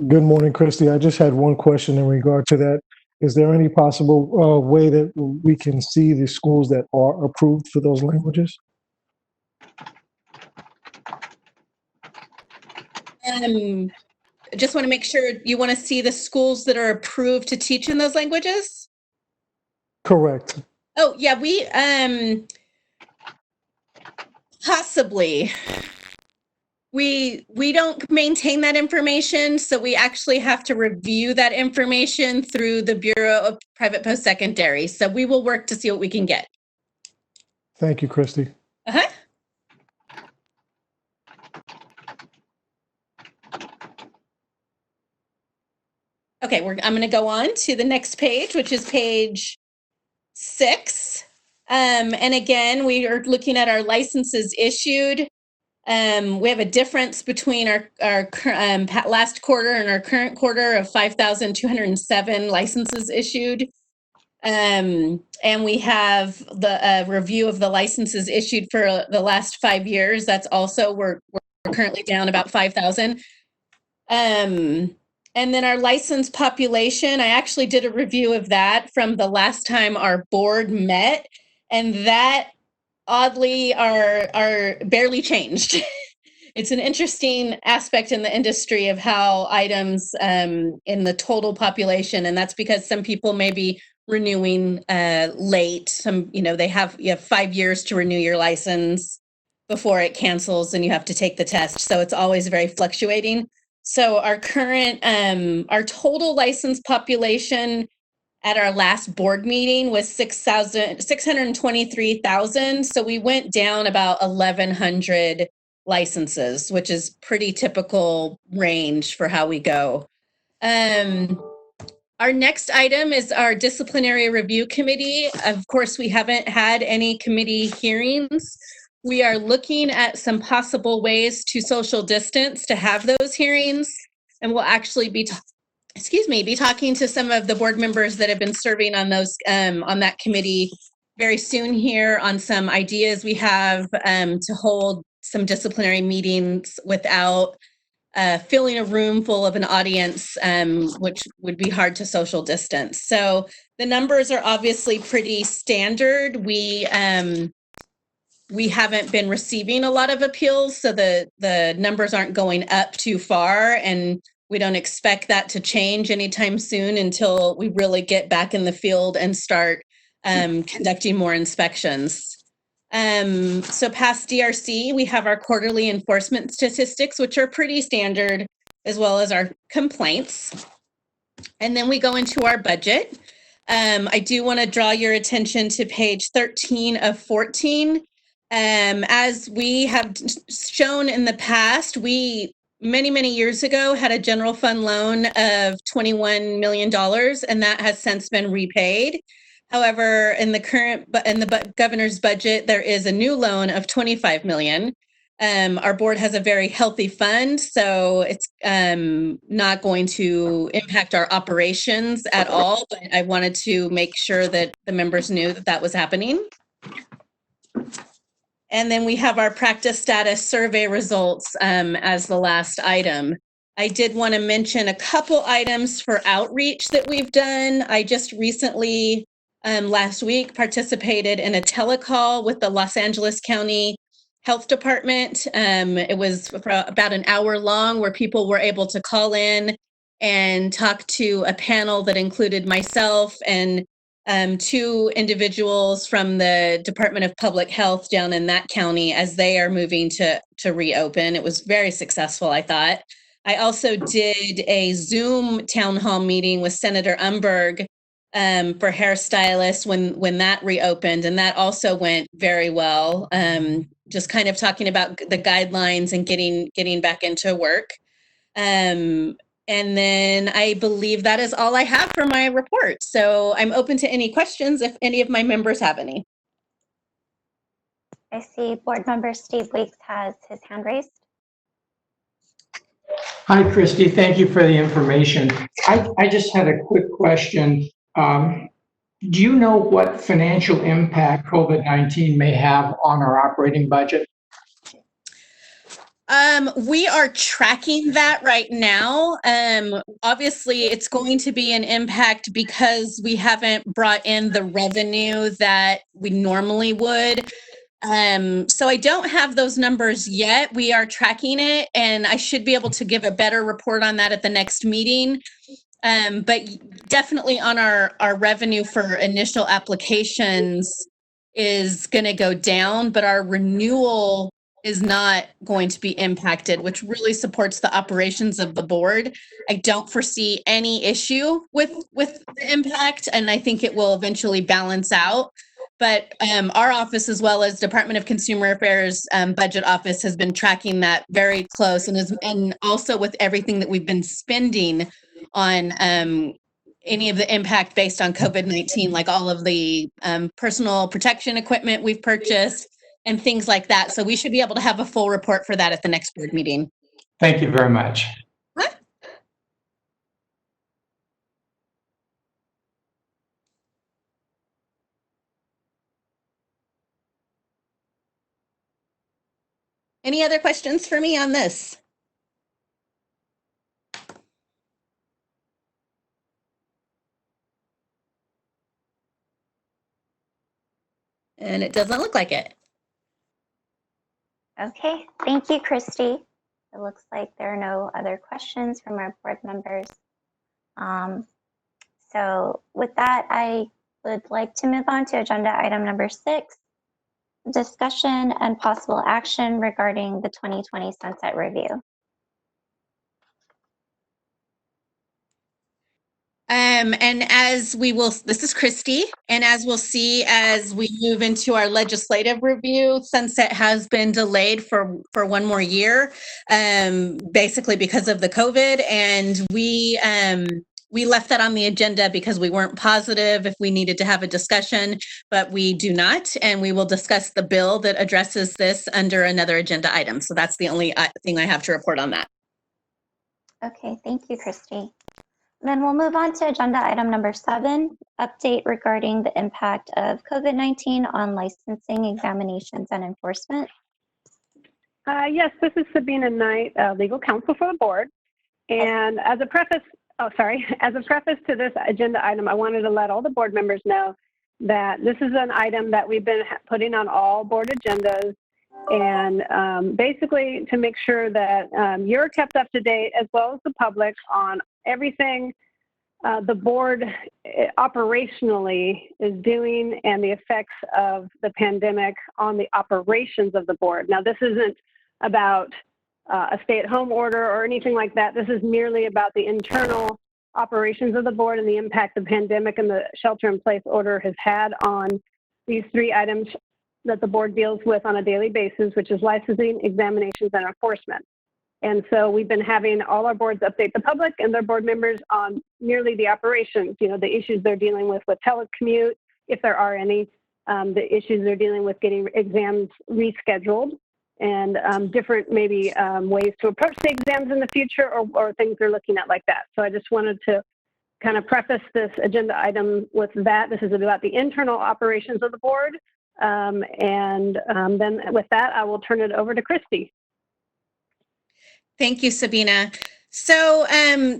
Good morning, Christy. I just had one question in regard to that. Is there any possible way that we can see the schools that are approved for those languages?
Just want to make sure you want to see the schools that are approved to teach in those languages?
Correct.
Oh, yeah, we, possibly. We don't maintain that information, so we actually have to review that information through the Bureau of Private Post-Secondary. So we will work to see what we can get.
Thank you, Christy.
Uh-huh. Okay, I'm going to go on to the next page, which is page 6. And again, we are looking at our licenses issued. We have a difference between our last quarter and our current quarter of 5,207 licenses issued. And we have the review of the licenses issued for the last 5 years. That's also, we're currently down about 5,000. And then our licensed population, I actually did a review of that from the last time our board met, and that oddly are barely changed. It's an interesting aspect in the industry of how items in the total population, and that's because some people may be renewing late. Some, you have 5 years to renew your license before it cancels and you have to take the test. So it's always very fluctuating. So our current, our total licensed population at our last board meeting was 623,000. So we went down about 1,100 licenses, which is pretty typical range for how we go. Our next item is our disciplinary review committee. Of course, we haven't had any committee hearings. We are looking at some possible ways to social distance to have those hearings, and we'll actually be be talking to some of the board members that have been serving on those on that committee very soon here on some ideas we have to hold some disciplinary meetings without filling a room full of an audience, which would be hard to social distance. So the numbers are obviously pretty standard. We haven't been receiving a lot of appeals, so the numbers aren't going up too far, and we don't expect that to change anytime soon until we really get back in the field and start conducting more inspections. So past DRC, we have our quarterly enforcement statistics, which are pretty standard, as well as our complaints. And then we go into our budget. I do want to draw your attention to page 13 of 14. As we have shown in the past, we many years ago had a general fund loan of $21 million, and that has since been repaid. However, in the governor's budget, there is a new loan of $25 million. Our board has a very healthy fund, so it's not going to impact our operations at all, but I wanted to make sure that the members knew that that was happening. And then we have our practice status survey results as the last item. I did want to mention a couple items for outreach that we've done. I just recently, last week, participated in a telecall with the Los Angeles County Health Department. It was for about an hour long, where people were able to call in and talk to a panel that included myself and two individuals from the Department of Public Health down in that county as they are moving to reopen. It was very successful, I thought. I also did a Zoom town hall meeting with Senator Umberg for hairstylists when that reopened, and that also went very well. Just kind of talking about the guidelines and getting back into work. And then I believe that is all I have for my report. So I'm open to any questions if any of my members have any.
I see board member Steve Weeks has his hand raised.
Hi, Christy. Thank you for the information. I just had a quick question. Do you know what financial impact COVID-19 may have on our operating budget?
We are tracking that right now. Obviously, it's going to be an impact because we haven't brought in the revenue that we normally would. So I don't have those numbers yet. We are tracking it, and I should be able to give a better report on that at the next meeting. But definitely on our revenue for initial applications is going to go down, but our renewal is not going to be impacted, which really supports the operations of the board. I don't foresee any issue with the impact, and I think it will eventually balance out. But our office, as well as Department of Consumer Affairs budget office, has been tracking that very close, and also with everything that we've been spending on any of the impact based on COVID-19, like all of the personal protection equipment we've purchased and things like that. So we should be able to have a full report for that at the next board meeting.
Thank you very much.
What? Any other questions for me on this? And it doesn't look like it.
Okay, thank you, Christy. It looks like there are no other questions from our board members. So with that, I would like to move on to agenda item number 6, discussion and possible action regarding the 2020 sunset review.
And as we will, this is Christy, and as we'll see as we move into our legislative review, sunset has been delayed for one more year, basically because of the COVID, and we left that on the agenda because we weren't positive if we needed to have a discussion, but we do not, and we will discuss the bill that addresses this under another agenda item. So that's the only thing I have to report on that.
Okay, thank you, Christy. Then we'll move on to agenda item number 7, update regarding the impact of COVID-19 on licensing, examinations, and enforcement.
Yes, this is Sabina Knight, legal counsel for the board. And as a preface to this agenda item, I wanted to let all the board members know that this is an item that we've been putting on all board agendas, and basically to make sure that you're kept up to date, as well as the public, on everything the board operationally is doing and the effects of the pandemic on the operations of the board. Now, this isn't about a stay-at-home order or anything like that. This is merely about the internal operations of the board and the impact the pandemic and the shelter-in-place order has had on these 3 items that the board deals with on a daily basis, which is licensing, examinations, and enforcement. And so we've been having all our boards update the public and their board members on merely the operations, you know, the issues they're dealing with telecommute, if there are any, the issues they're dealing with getting exams rescheduled, and different maybe ways to approach the exams in the future, or things they're looking at like that. So I just wanted to kind of preface this agenda item with that. This is about the internal operations of the board. Then with that, I will turn it over to Christy.
Thank you, Sabina. So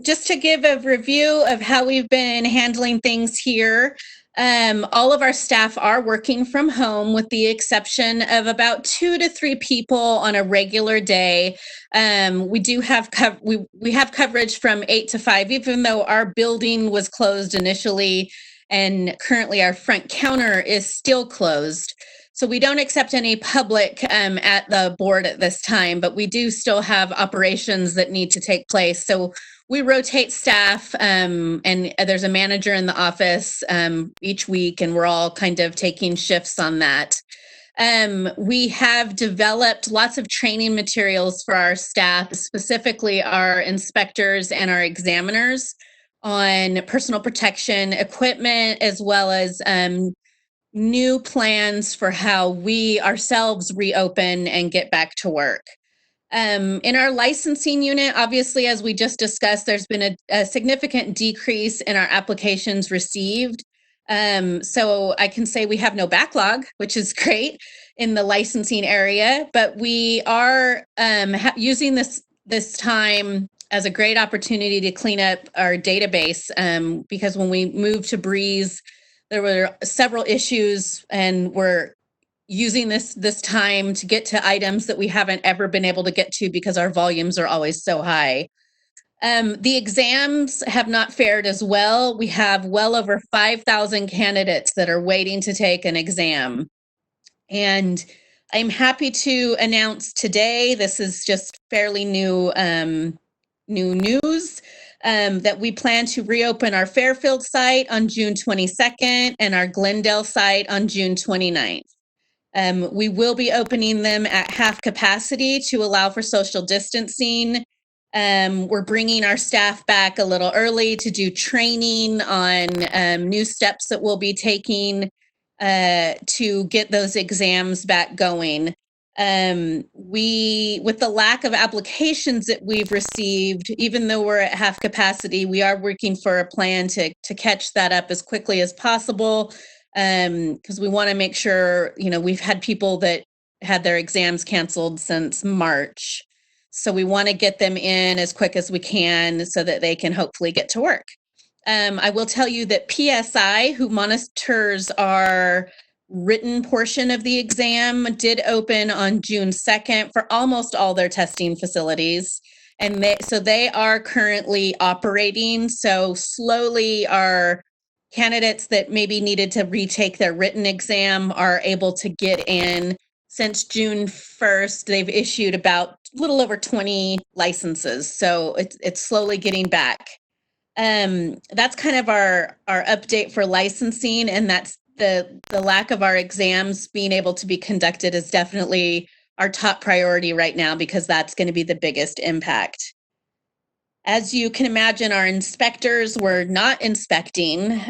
just to give a review of how we've been handling things here, all of our staff are working from home, with the exception of about 2 to 3 people on a regular day. We do have we have coverage from 8 to 5, even though our building was closed initially, and currently our front counter is still closed. So we don't accept any public at the board at this time, but we do still have operations that need to take place. So we rotate staff, and there's a manager in the office each week, and we're all kind of taking shifts on that. We have developed lots of training materials for our staff, specifically our inspectors and our examiners, on personal protection equipment, as well as new plans for how we ourselves reopen and get back to work. In our licensing unit, obviously, as we just discussed, there's been a significant decrease in our applications received. So I can say we have no backlog, which is great in the licensing area, but we are using this time as a great opportunity to clean up our database, because when we moved to Breeze, there were several issues, and we're using this time to get to items that we haven't ever been able to get to because our volumes are always so high. The exams have not fared as well. We have well over 5,000 candidates that are waiting to take an exam. And I'm happy to announce today, this is just fairly new news, that we plan to reopen our Fairfield site on June 22nd and our Glendale site on June 29th. We will be opening them at half capacity to allow for social distancing. We're bringing our staff back a little early to do training on new steps that we'll be taking to get those exams back going. With the lack of applications that we've received, even though we're at half capacity, we are working for a plan to catch that up as quickly as possible, because we want to make sure, we've had people that had their exams canceled since March. So we want to get them in as quick as we can so that they can hopefully get to work. I will tell you that PSI, who monitors our written portion of the exam, did open on June 2nd for almost all their testing facilities. And they are currently operating. So slowly our candidates that maybe needed to retake their written exam are able to get in. Since June 1st, they've issued about a little over 20 licenses. So it's slowly getting back. That's kind of our update for licensing, and that's the lack of our exams being able to be conducted is definitely our top priority right now, because that's going to be the biggest impact. As you can imagine, our inspectors were not inspecting,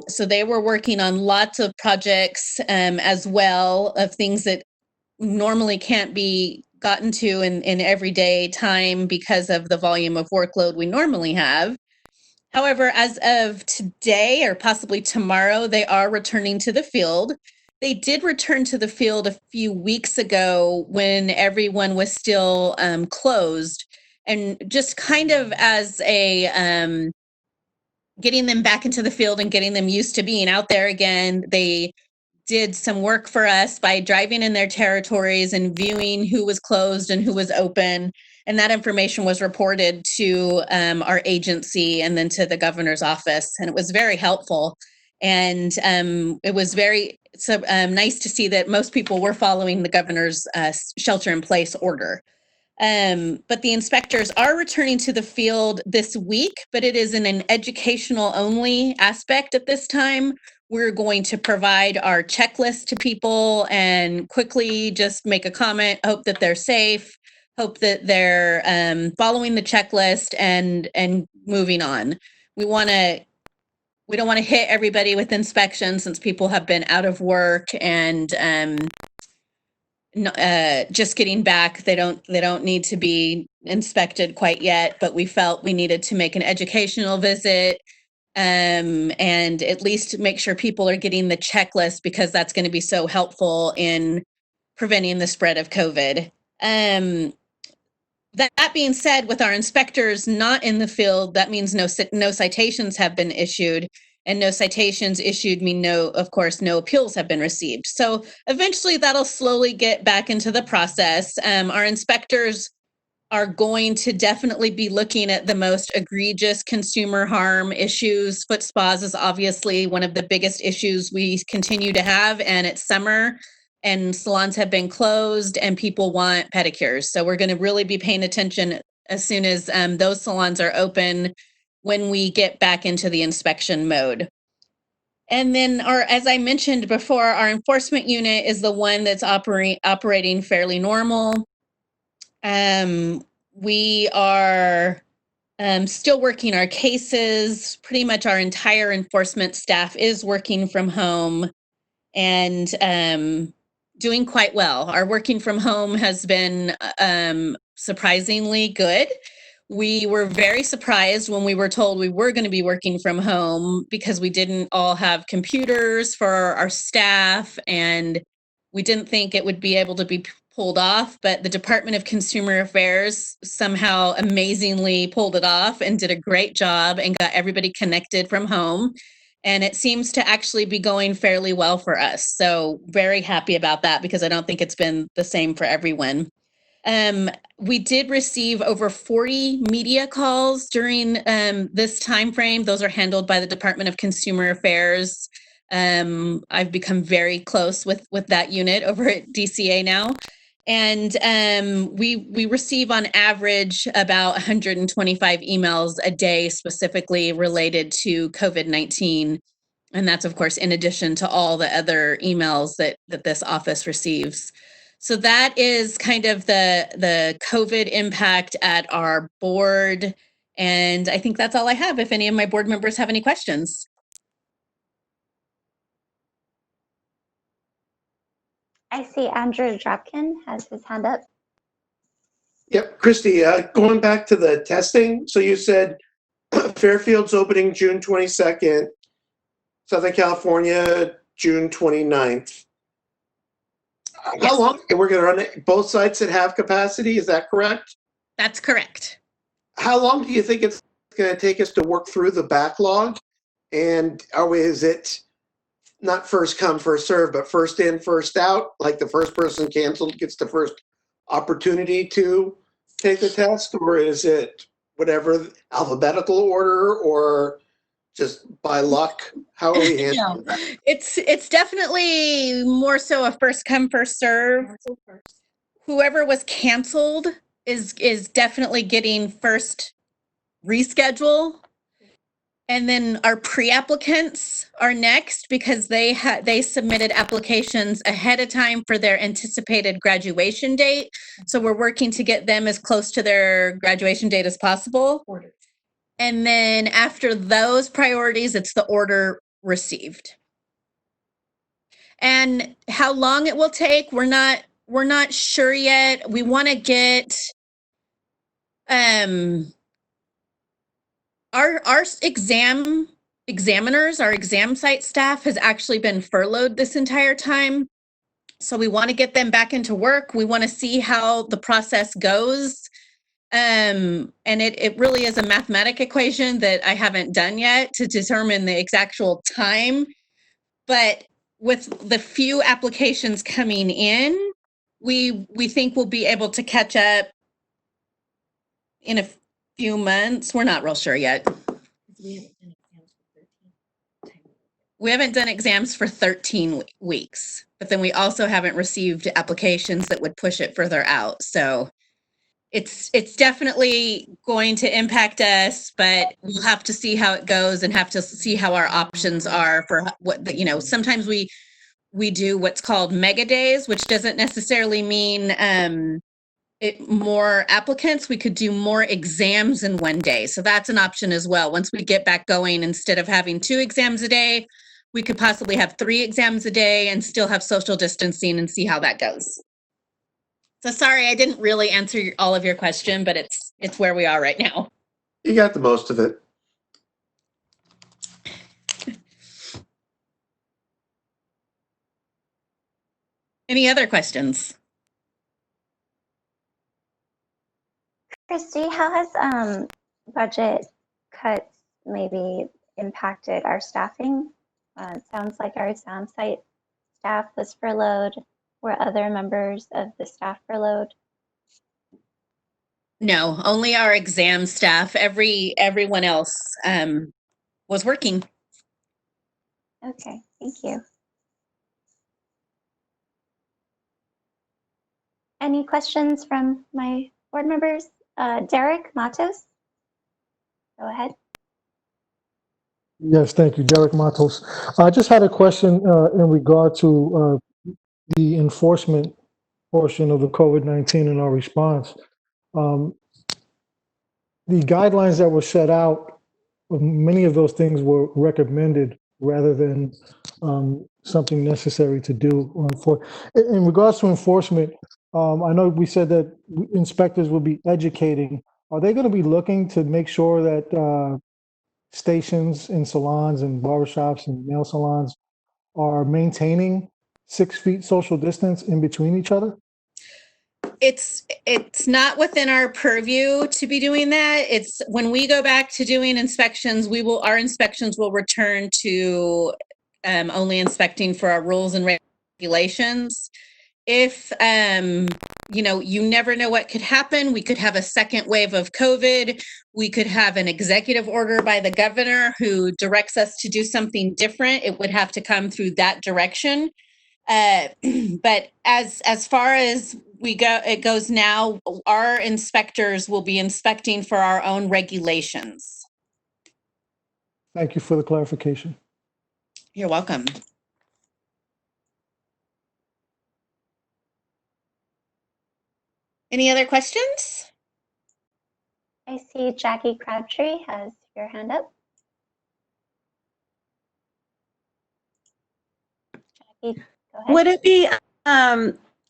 so they were working on lots of projects as well, of things that normally can't be gotten to in everyday time because of the volume of workload we normally have. However, as of today or possibly tomorrow, they are returning to the field. They did return to the field a few weeks ago when everyone was still closed, and just kind of as a getting them back into the field and getting them used to being out there again. They did some work for us by driving in their territories and viewing who was closed and who was open. And that information was reported to our agency and then to the governor's office. And it was very helpful. And it was very nice to see that most people were following the governor's shelter in place order. But the inspectors are returning to the field this week, but it is in an educational only aspect at this time. We're going to provide our checklist to people and quickly just make a comment, hope that they're safe, hope that they're following the checklist and moving on. We don't want to hit everybody with inspection since people have been out of work and just getting back. They don't need to be inspected quite yet, but we felt we needed to make an educational visit and at least make sure people are getting the checklist because that's going to be so helpful in preventing the spread of COVID. That being said, with our inspectors not in the field, that means no citations have been issued, and no citations issued mean of course, no appeals have been received. So eventually that'll slowly get back into the process. Our inspectors are going to definitely be looking at the most egregious consumer harm issues. Foot spas is obviously one of the biggest issues we continue to have, and it's summer and salons have been closed and people want pedicures. So we're going to really be paying attention as soon as those salons are open when we get back into the inspection mode. And then as I mentioned before, our enforcement unit is the one that's operating fairly normal. We are still working our cases. Pretty much our entire enforcement staff is working from home and doing quite well. Our working from home has been surprisingly good. We were very surprised when we were told we were going to be working from home because we didn't all have computers for our staff and we didn't think it would be able to be pulled off, but the Department of Consumer Affairs somehow amazingly pulled it off and did a great job and got everybody connected from home. And it seems to actually be going fairly well for us. So very happy about that because I don't think it's been the same for everyone. We did receive over 40 media calls during this time frame. Those are handled by the Department of Consumer Affairs. I've become very close with that unit over at DCA now. And we receive on average about 125 emails a day specifically related to COVID-19. And that's, of course, in addition to all the other emails that this office receives. So that is kind of the COVID impact at our board. And I think that's all I have. If any of my board members have any questions.
I see Andrew Dropkin has his hand up.
Yep, Christy, going back to the testing. So you said Fairfield's opening June 22nd, Southern California, June 29th. How long? And we're going to run it both sites at half capacity. Is that correct?
That's correct.
How long do you think it's going to take us to work through the backlog? And is it not first come, first serve, but first in, first out? Like the first person canceled gets the first opportunity to take the test? Or is it whatever, alphabetical order, or just by luck? How are we handling that?
It's definitely more so a first come, first serve. Whoever was canceled is definitely getting first reschedule. And then our pre-applicants are next because they submitted applications ahead of time for their anticipated graduation date. So we're working to get them as close to their graduation date as possible. And then after those priorities, it's the order received. And how long it will take, we're not sure yet. We want to get Our examiners, our exam site staff has actually been furloughed this entire time. So we want to get them back into work. We want to see how the process goes. And it really is a mathematic equation that I haven't done yet to determine the exact time. But with the few applications coming in, we think we'll be able to catch up in a few months. We're not real sure yet. We haven't done exams for 13 weeks, but then we also haven't received applications that would push it further out. So it's definitely going to impact us, but we'll have to see how it goes and have to see how our options are for what, sometimes we do what's called mega days, which doesn't necessarily mean more applicants. We could do more exams in one day. So that's an option as well. Once we get back going, instead of having 2 exams a day, we could possibly have 3 exams a day and still have social distancing and see how that goes. So sorry, I didn't really answer all of your question, but it's where we are right now.
You got the most of it.
Any other questions?
Christy, how has budget cuts maybe impacted our staffing? It sounds like our exam site staff was furloughed. Were other members of the staff furloughed?
No, only our exam staff. Everyone else was working.
Okay, thank you. Any questions from my board members? Derek Matos, go ahead.
Yes, thank you, Derek Matos. I just had a question in regard to the enforcement portion of the COVID-19 and our response. The guidelines that were set out, many of those things were recommended rather than something necessary to do. In regards to enforcement, I know we said that inspectors will be educating. Are they going to be looking to make sure that stations in salons and barbershops and nail salons are maintaining 6 feet social distance in between each other?
It's not within our purview to be doing that. It's when we go back to doing inspections, our inspections will return to only inspecting for our rules and regulations. If you never know what could happen. We could have a second wave of COVID. We could have an executive order by the governor who directs us to do something different. It would have to come through that direction. But as far as it goes now, our inspectors will be inspecting for our own regulations.
Thank you for the clarification.
You're welcome. Any other questions?
I see Jackie Crabtree has your hand up. Jackie, go ahead.
Would it be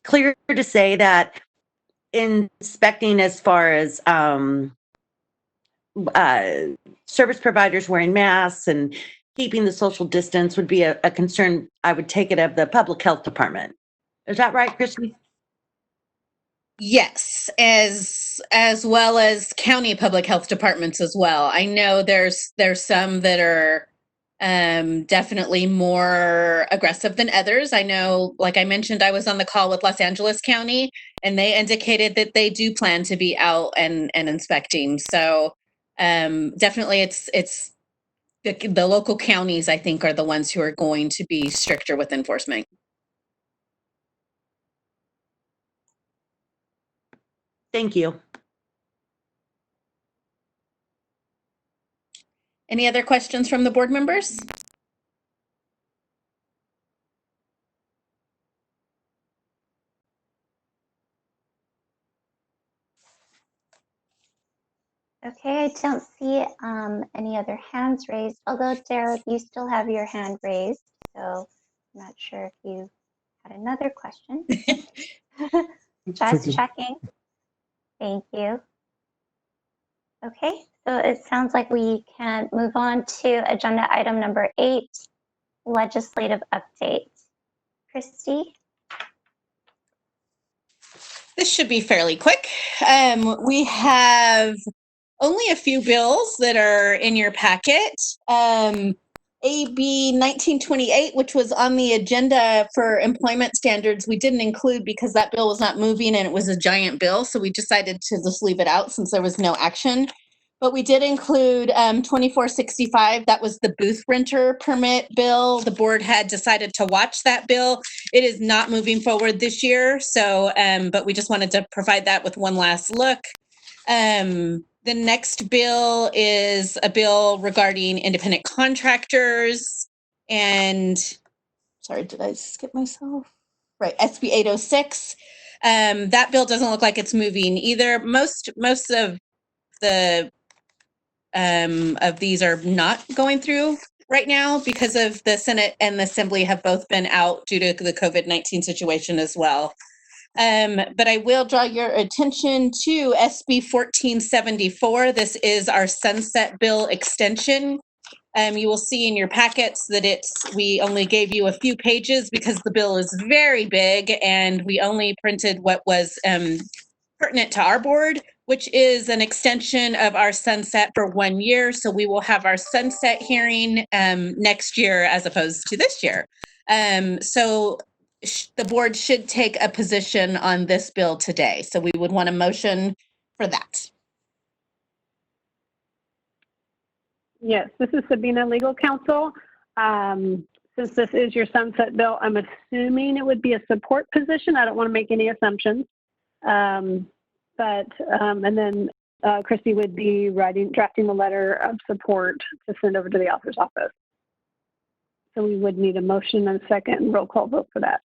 clear to say that inspecting as far as service providers wearing masks and keeping the social distance would be a concern, I would take it, of the public health department? Is that right, Christy?
Yes, as well as county public health departments as well. I know there's some that are definitely more aggressive than others. I know, like I mentioned, I was on the call with Los Angeles County, and they indicated that they do plan to be out and inspecting. So definitely, it's the local counties, I think, are the ones who are going to be stricter with enforcement.
Thank you.
Any other questions from the board members?
Okay, I don't see any other hands raised, although Derek, you still have your hand raised, so I'm not sure if you had another question. Just checking. Thank you. Okay, So it sounds like we can move on to agenda item number 8, legislative update. Christy?
This should be fairly quick. We have only a few bills that are in your packet. AB 1928, which was on the agenda for employment standards, we didn't include because that bill was not moving and it was a giant bill. So we decided to just leave it out since there was no action. But we did include 2465. That was the booth renter permit bill. The board had decided to watch that bill. It is not moving forward this year. So, but we just wanted to provide that with one last look. The next bill is a bill regarding independent contractors and, sorry, did I skip myself? Right, SB 806. That bill doesn't look like it's moving either. Most of these are not going through right now because of the Senate and the Assembly have both been out due to the COVID-19 situation as well. But I will draw your attention to SB 1474. This is our sunset bill extension. You will see in your packets that we only gave you a few pages because the bill is very big and we only printed what was pertinent to our board, which is an extension of our sunset for 1 year. So we will have our sunset hearing next year as opposed to this year. So the board should take a position on this bill today. So we would want a motion for that.
Yes, this is Sabina, legal counsel. Since this is your sunset bill, I'm assuming it would be a support position. I don't want to make any assumptions. And then Christy would be drafting the letter of support to send over to the author's office. So we would need a motion and a second roll call vote for that.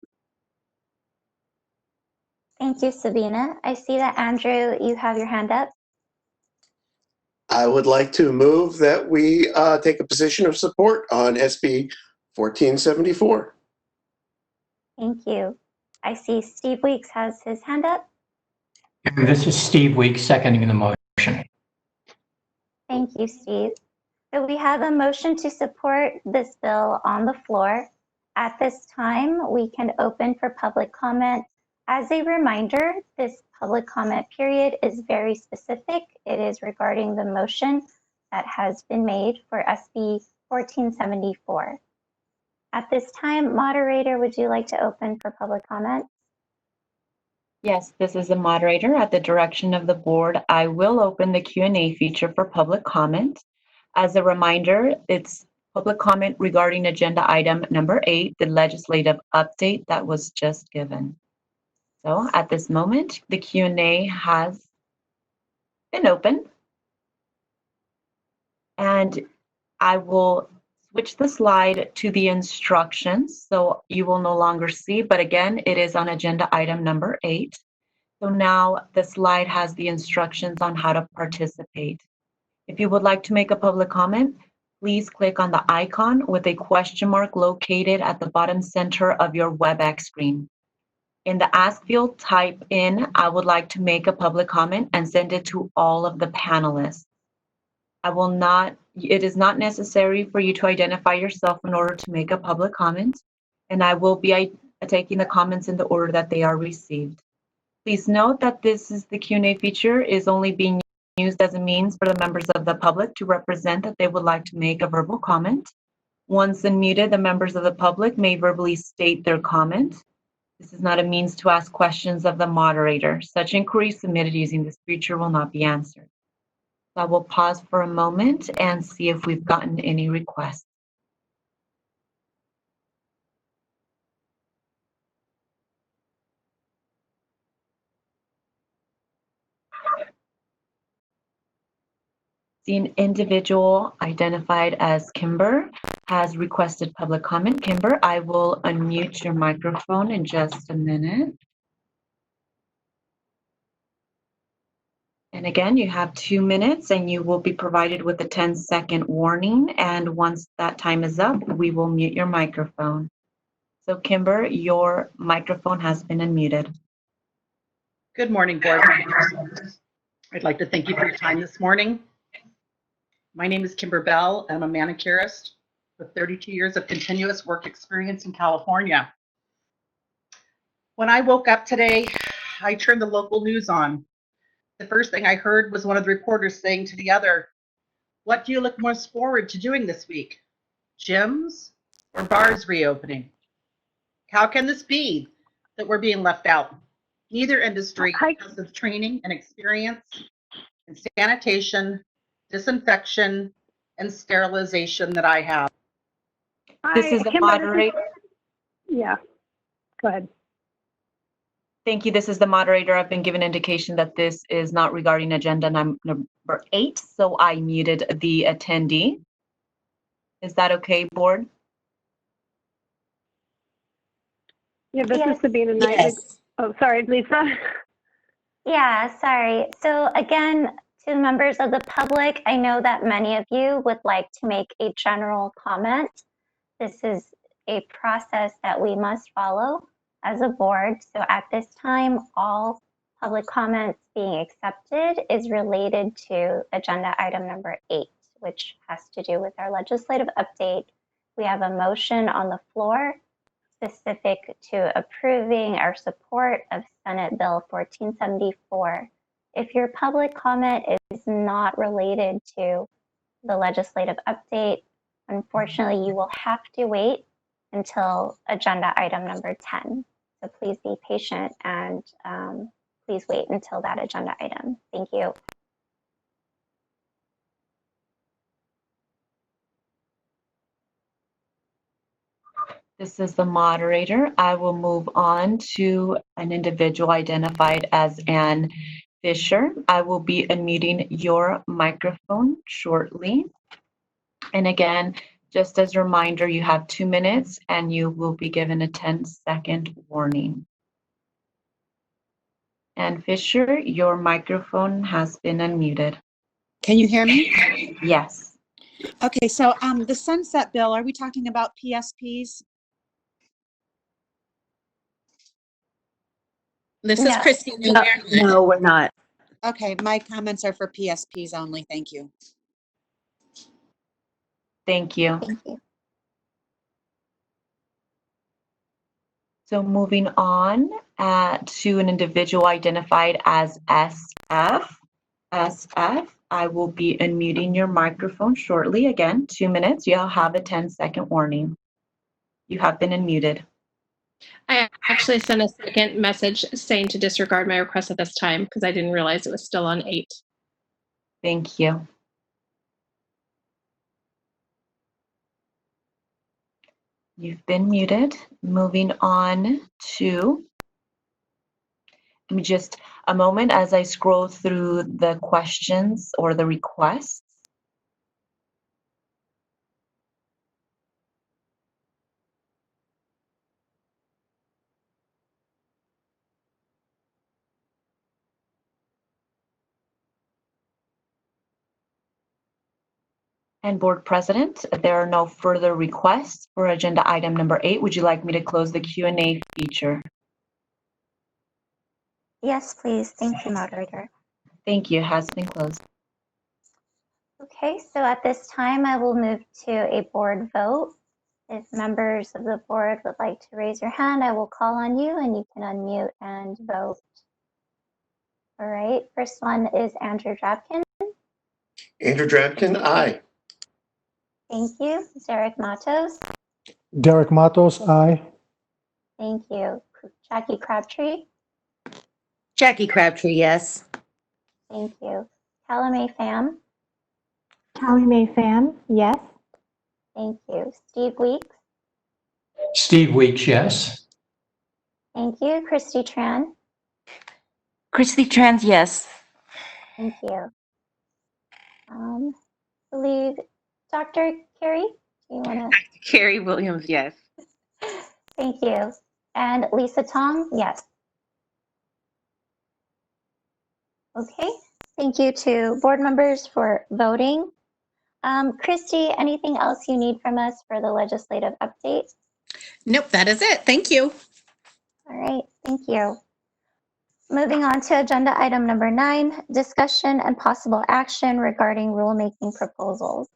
Thank you, Sabina. I see that, Andrew, you have your hand up.
I would like to move that we take a position of support on SB 1474.
Thank you. I see Steve Weeks has his hand up.
This is Steve Weeks, seconding the motion.
Thank you, Steve. So we have a motion to support this bill on the floor. At this time, we can open for public comment. As a reminder, this public comment period is very specific. It is regarding the motion that has been made for SB 1474. At this time, moderator, would you like to open for public comment?
Yes, this is the moderator. At the direction of the board, I will open the Q&A feature for public comment. As a reminder, it's public comment regarding agenda item number 8, the legislative update that was just given. So at this moment, the Q&A has been open. And I will switch the slide to the instructions so you will no longer see, but again, it is on agenda item number 8. So now the slide has the instructions on how to participate. If you would like to make a public comment, please click on the icon with a question mark located at the bottom center of your WebEx screen. In the ask field, type in, I would like to make a public comment and send it to all of the panelists. It is not necessary for you to identify yourself in order to make a public comment, and I will be taking the comments in the order that they are received. Please note that the Q&A feature is only being used as a means for the members of the public to represent that they would like to make a verbal comment. Once unmuted, the members of the public may verbally state their comment. This is not a means to ask questions of the moderator. Such inquiries submitted using this feature will not be answered. So I will pause for a moment and see if we've gotten any requests. The individual identified as Kimber has requested public comment. Kimber, I will unmute your microphone in just a minute. And again, you have 2 minutes and you will be provided with a 10-second warning. And once that time is up, we will mute your microphone. So Kimber, your microphone has been unmuted.
Good morning, board members. I'd like to thank you for your time this morning. My name is Kimber Bell, and I'm a manicurist with 32 years of continuous work experience in California. When I woke up today, I turned the local news on. The first thing I heard was one of the reporters saying to the other, "What do you look most forward to doing this week? Gyms or bars reopening? How can this be that we're being left out? Neither industry has the training and experience in sanitation, disinfection, and sterilization that I have."
This is the moderator.
Yeah, go ahead.
Thank you. This is the moderator. I've been given indication that this is not regarding agenda number 8, so I muted the attendee. Is that okay, board?
Yeah, this is Sabina Knight.
Yes.
Oh, sorry, Lisa.
Yeah, sorry. So again, to members of the public, I know that many of you would like to make a general comment. This is a process that we must follow as a board. So at this time, all public comments being accepted is related to agenda item number 8, which has to do with our legislative update. We have a motion on the floor specific to approving our support of Senate Bill 1474. If your public comment is not related to the legislative update, unfortunately, you will have to wait until agenda item number 10. So please be patient and please wait until that agenda item. Thank you.
This is the moderator. I will move on to an individual identified as Ann Fisher. I will be unmuting your microphone shortly. And again, just as a reminder, you have 2 minutes and you will be given a 10-second warning. Ann Fisher, your microphone has been unmuted.
Can you hear me?
Yes.
Okay, so the sunset bill, are we talking about PSPs?
This is Christy.
No, we're not.
Okay, my comments are for PSPs only. Thank you.
Thank you.
Thank you.
So moving on to an individual identified as SF. SF, I will be unmuting your microphone shortly. Again, 2 minutes. You'll have a 10-second warning. You have been unmuted.
I actually sent a second message saying to disregard my request at this time because I didn't realize it was still on 8.
Thank you. You've been muted. Moving on to, give me just a moment as I scroll through the questions or the requests. And Board President, there are no further requests for agenda item number 8. Would you like me to close the Q&A feature?
Yes, please. Thank you, moderator.
Thank you. It has been closed.
Okay, so at this time, I will move to a board vote. If members of the board would like to raise your hand, I will call on you and you can unmute and vote. All right, first one is Andrew Drapkin.
Andrew Drapkin, aye.
Thank you. Derek Matos.
Derek Matos, aye.
Thank you. Jackie Crabtree.
Jackie Crabtree, yes.
Thank you. Calame Pham.
Callie Mae Pham, yes.
Thank you. Steve Weeks.
Steve Weeks, yes.
Thank you. Christy Tran.
Christy Trans, yes.
Thank you. I believe Dr. Carey, do you want to?
Carrie Williams, yes.
Thank you. And Lisa Tong, yes. Okay, thank you to board members for voting. Christy, anything else you need from us for the legislative update?
Nope, that is it. Thank you.
All right, thank you. Moving on to agenda item number 9, discussion and possible action regarding rulemaking proposals.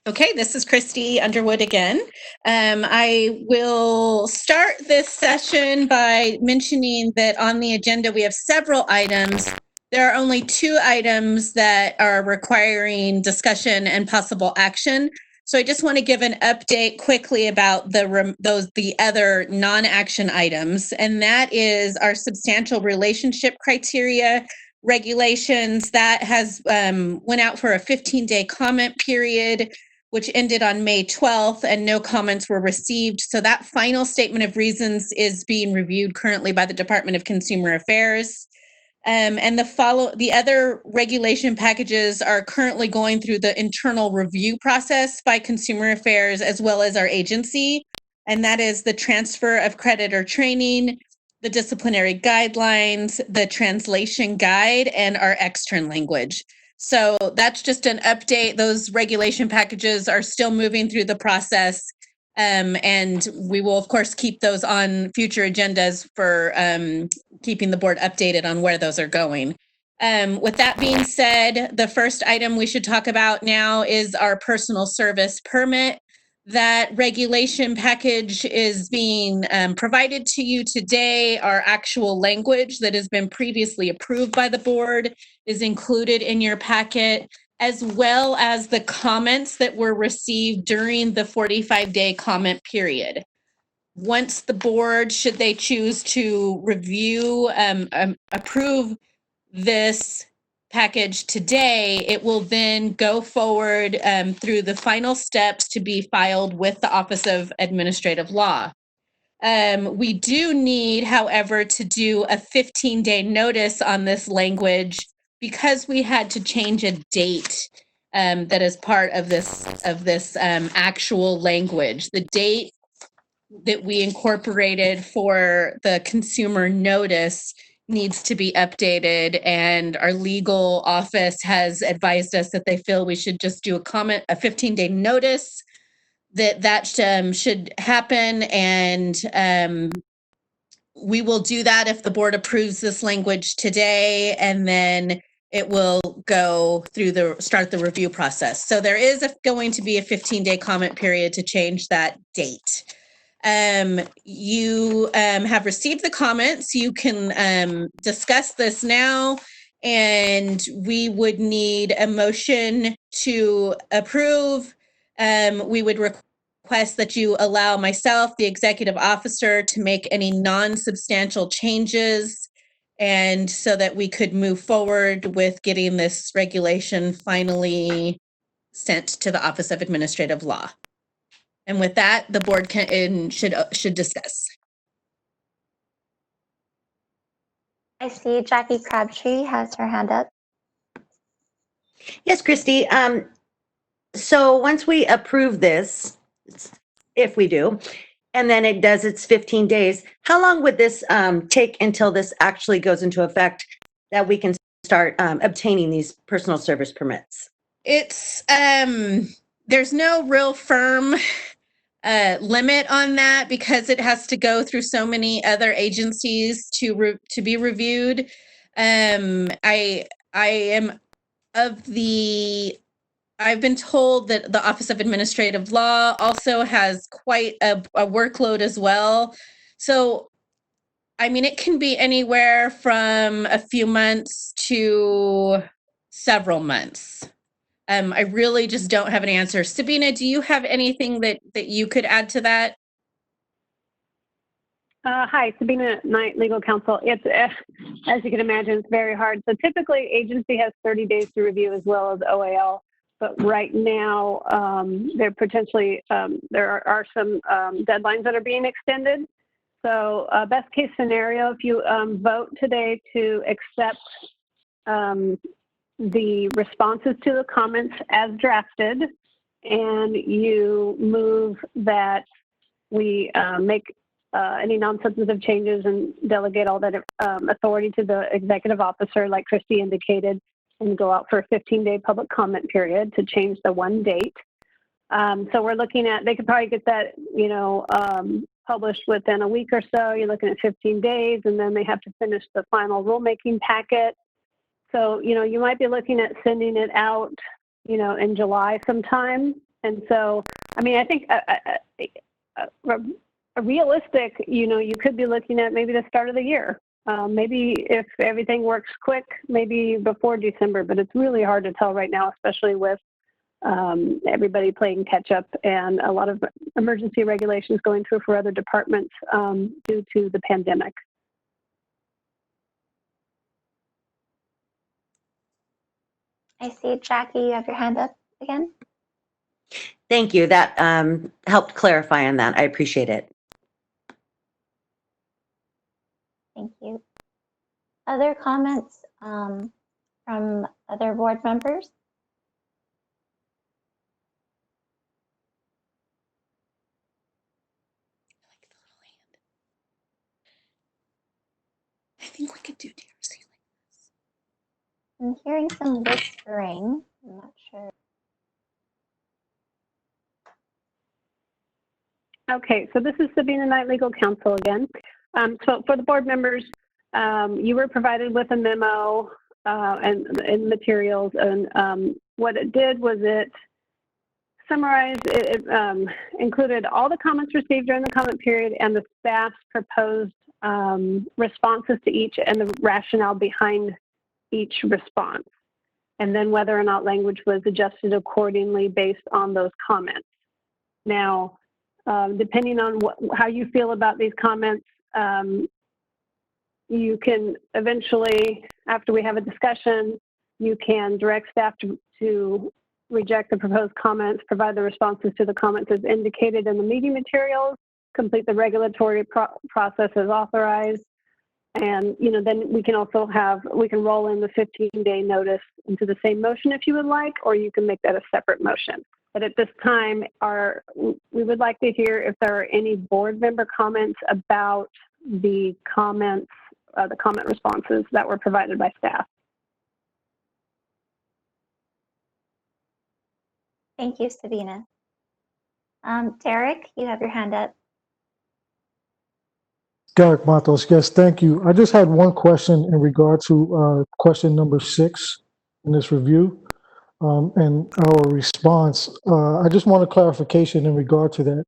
Okay, this is Christy Underwood again. I will start this session by mentioning that on the agenda we have several items. There are only 2 items that are requiring discussion and possible action. So I just want to give an update quickly about the other non-action items, and that is our substantial relationship criteria regulations that has went out for a 15-day comment period, which ended on May 12th, and no comments were received. So that final statement of reasons is being reviewed currently by the Department of Consumer Affairs. And the other regulation packages are currently going through the internal review process by Consumer Affairs as well as our agency. And that is the transfer of credit or training, the disciplinary guidelines, the translation guide, and our extern language. So that's just an update. Those regulation packages are still moving through the process. And we will, of course, keep those on future agendas for keeping the board updated on where those are going. With that being said, the first item we should talk about now is our personal service permit. That regulation package is being provided to you today. Our actual language that has been previously approved by the board is included in your packet, as well as the comments that were received during the 45-day comment period. Once the board, should they choose to review, approve this package today, it will then go forward through the final steps to be filed with the Office of Administrative Law. We do need, however, to do a 15-day notice on this language because we had to change a date that is part of this actual language. The date that we incorporated for the consumer notice needs to be updated, and our legal office has advised us that they feel we should just do a 15-day notice that should happen, and we will do that if the board approves this language today, and then it will go through start the review process. So there is going to be a 15-day comment period to change that date. You have received the comments. You can discuss this now, and we would need a motion to approve. We would request that you allow myself, the executive officer, to make any non-substantial changes, and so that we could move forward with getting this regulation finally sent to the Office of Administrative Law. And with that, the board should discuss.
I see Jackie Crabtree has her hand up.
Yes, Christy. So once we approve this, if we do, and then it does its 15 days, how long would this take until this actually goes into effect that we can start obtaining these personal service permits?
It's there's no real firm limit on that because it has to go through so many other agencies to be reviewed. I've been told that the Office of Administrative Law also has quite a workload as well. So, I mean, it can be anywhere from a few months to several months. I really just don't have an answer. Sabina, do you have anything that you could add to that?
Hi, Sabina Knight, legal counsel. It's, as you can imagine, it's very hard. So typically agency has 30 days to review as well as OAL. But right now, there are some deadlines that are being extended. So best case scenario, if you vote today to accept the responses to the comments as drafted, and you move that we make any non-substantive changes and delegate all that authority to the executive officer, like Christy indicated, and go out for a 15-day public comment period to change the one date. So we're looking at, they could probably get that, published within a week or so, you're looking at 15 days, and then they have to finish the final rulemaking packet. So, you might be looking at sending it out, in July sometime. And so, I think a realistic, you could be looking at maybe the start of the year. Maybe if everything works quick, maybe before December, but it's really hard to tell right now, especially with everybody playing catch up and a lot of emergency regulations going through for other departments due to the pandemic.
I see Jackie, you have your hand up again.
Thank you. That helped clarify on that. I appreciate it.
Thank you. Other comments from other board members?
I think we could do DRC.
I'm hearing some whispering. I'm not sure.
Okay, so this is Sabina Knight, Legal Counsel again. So for the board members, you were provided with a memo and materials, and what it did was it summarized, it included all the comments received during the comment period and the staff's proposed responses to each and the rationale behind each response, and then whether or not language was adjusted accordingly based on those comments. Now, depending on how you feel about these comments, you can eventually, after we have a discussion, you can direct staff to reject the proposed comments, provide the responses to the comments as indicated in the meeting materials, complete the regulatory process as authorized, and then we can also we can roll in the 15-day notice into the same motion if you would like, or you can make that a separate motion. But at this time, we would like to hear if there are any board member comments about the comments, the comment responses that were provided by staff.
Thank you, Sabina. Derek, you have your hand up.
Derek Matos, yes, thank you. I just had one question in regard to question number 6 in this review and our response. I just want a clarification in regard to that.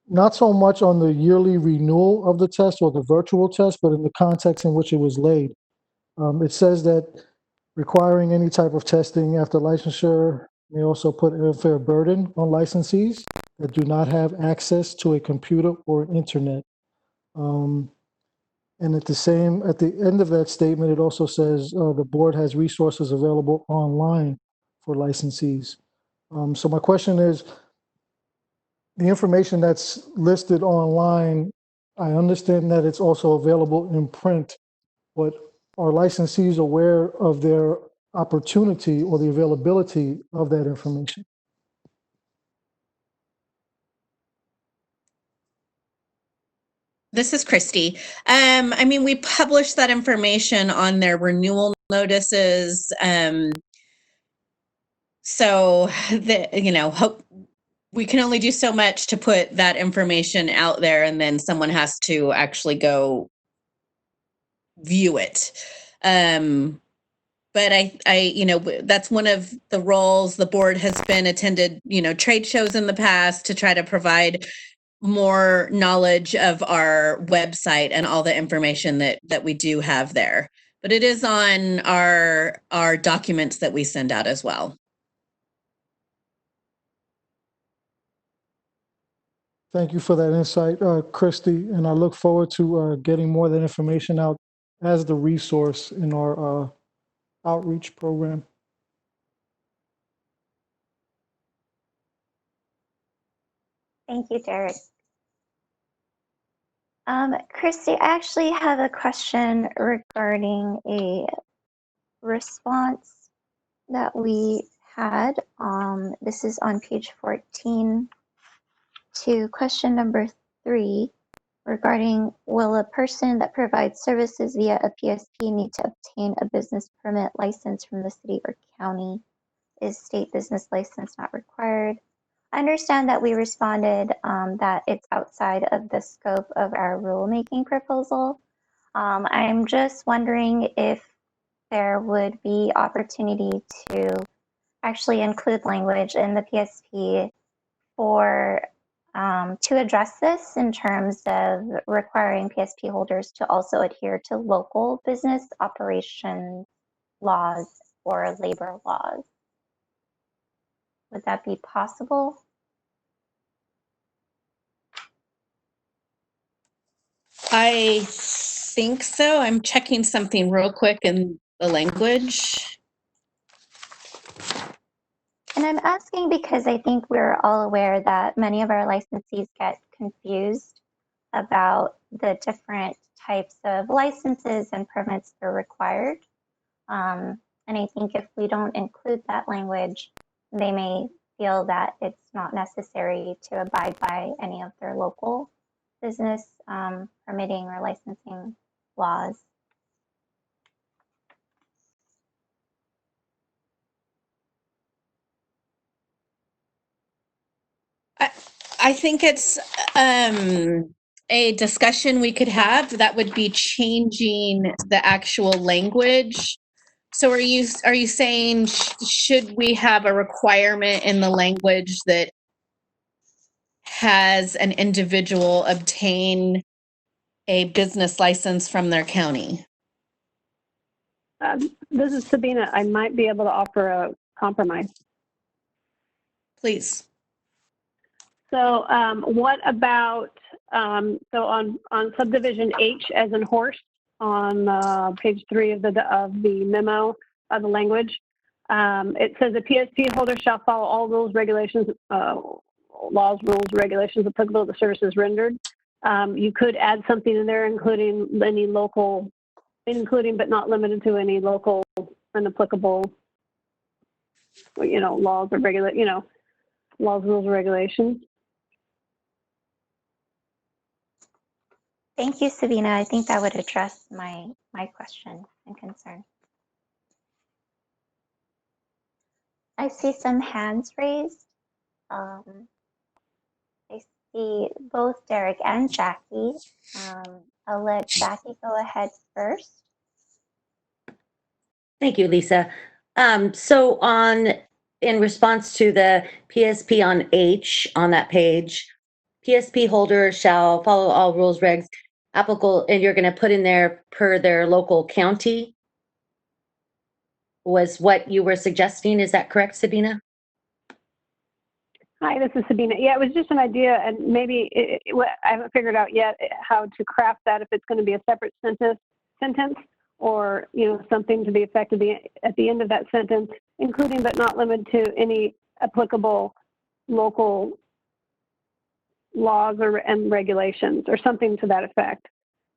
Not so much on the yearly renewal of the test or the virtual test, but in the context in which it was laid. It says that requiring any type of testing after licensure may also put an unfair burden on licensees that do not have access to a computer or internet. And at the end of that statement, it also says the board has resources available online for licensees. So my question is, the information that's listed online, I understand that it's also available in print, but are licensees aware of their opportunity or the availability of that information?
This is Christy. We publish that information on their renewal notices. So we can only do so much to put that information out there, and then someone has to actually go view it. But that's one of the roles. The board has been attended, trade shows in the past to try to provide more knowledge of our website and all the information that we do have there. But it is on our documents that we send out as well.
Thank you for that insight, Christy, and I look forward to getting more of that information out as the resource in our outreach program.
Thank you, Derek. Christy, I actually have a question regarding a response that we had. This is on page 14 to question number 3 regarding, will a person that provides services via a PSP need to obtain a business permit license from the city or county? Is state business license not required? I understand that we responded that it's outside of the scope of our rulemaking proposal. I'm just wondering if there would be opportunity to actually include language in the PSP for to address this in terms of requiring PSP holders to also adhere to local business operation laws or labor laws. Would that be possible?
I think so. I'm checking something real quick in the language.
And I'm asking because I think we're all aware that many of our licensees get confused about the different types of licenses and permits that are required. And I think if we don't include that language, they may feel that it's not necessary to abide by any of their local business permitting or licensing laws.
I think it's a discussion we could have that would be changing the actual language. So are you saying should we have a requirement in the language that has an individual obtain a business license from their county?
This is Sabina. I might be able to offer a compromise.
Please.
So what about, so on subdivision H as in horse on page 3 of the memo of the language, it says a PSP holder shall follow all rules, regulations, laws, rules, regulations applicable to services rendered. You could add something in there, including any local, including but not limited to any local and applicable, laws or laws, rules, or regulations.
Thank you, Sabina. I think that would address my question and concern. I see some hands raised. I see both Derek and Jackie. I'll let Jackie go ahead first.
Thank you, Lisa. So in response to the PSP on H on that page, PSP holder shall follow all rules, regs applicable, and you're going to put in there per their local county was what you were suggesting. Is that correct, Sabina?
Hi, this is Sabina. Yeah, it was just an idea, and maybe I haven't figured out yet how to craft that, if it's going to be a separate sentence or something to the effect of at the end of that sentence, including but not limited to any applicable local laws and regulations, or something to that effect.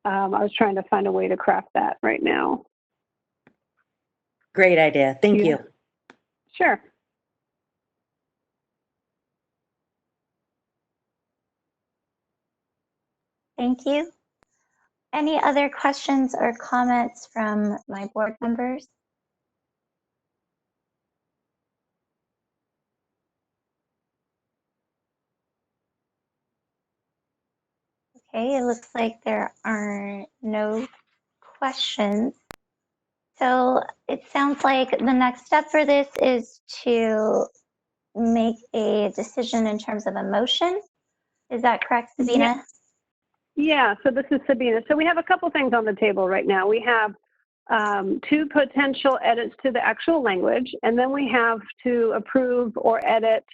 I was trying to find a way to craft that right now.
Great idea. Thank you.
Sure.
Thank you. Any other questions or comments from my board members? Okay, it looks like there are no questions. So it sounds like the next step for this is to make a decision in terms of a motion. Is that correct, Sabina?
Yeah, so this is Sabina. So we have a couple things on the table right now. We have 2 potential edits to the actual language, and then we have to approve or edit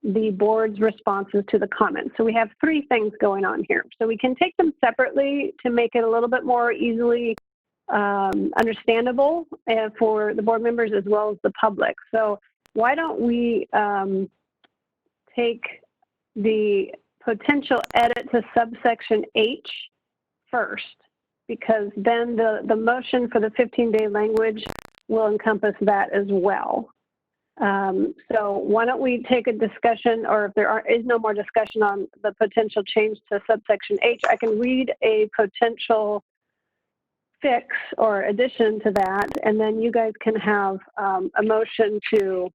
the board's responses to the comments. So we have 3 things going on here. So we can take them separately to make it a little bit more easily understandable for the board members as well as the public. So why don't we take the potential edit to subsection H first, because then the motion for the 15-day language will encompass that as well. So why don't we take a discussion, or if there is no more discussion on the potential change to subsection H, I can read a potential fix or addition to that, and then you guys can have a motion to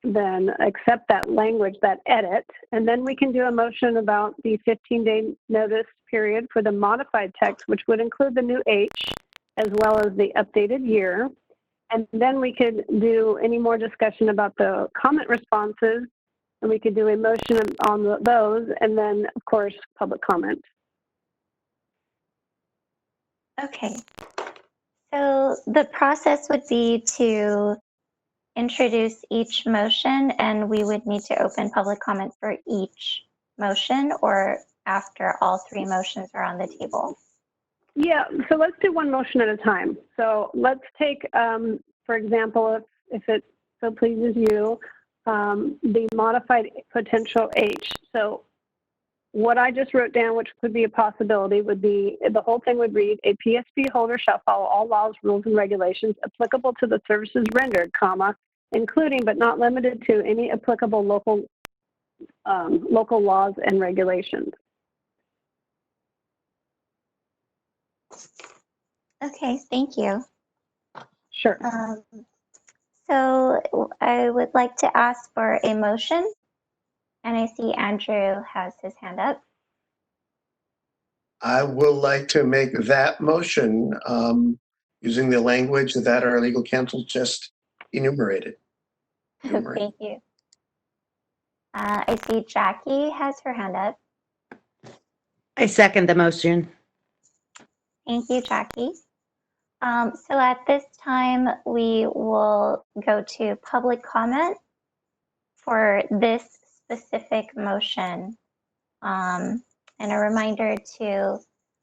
then accept that language, that edit, and then we can do a motion about the 15-day notice period for the modified text, which would include the new H as well as the updated year. And then we could do any more discussion about the comment responses, and we could do a motion on those, and then, of course, public comment.
Okay. So the process would be to introduce each motion, and we would need to open public comment for each motion, or after all three motions are on the table.
Yeah, so let's do one motion at a time. So let's take, for example, if it so pleases you, the modified potential H. So what I just wrote down, which could be a possibility, would be, the whole thing would read, a PSP holder shall follow all laws, rules, and regulations applicable to the services rendered, comma, including but not limited to any applicable local laws and regulations.
Okay, thank you.
Sure.
So I would like to ask for a motion, and I see Andrew has his hand up.
I would like to make that motion using the language that our legal counsel just enumerated.
Thank you. I see Jackie has her hand up.
I second the motion.
Thank you, Jackie. So at this time, we will go to public comment for this specific motion. And a reminder to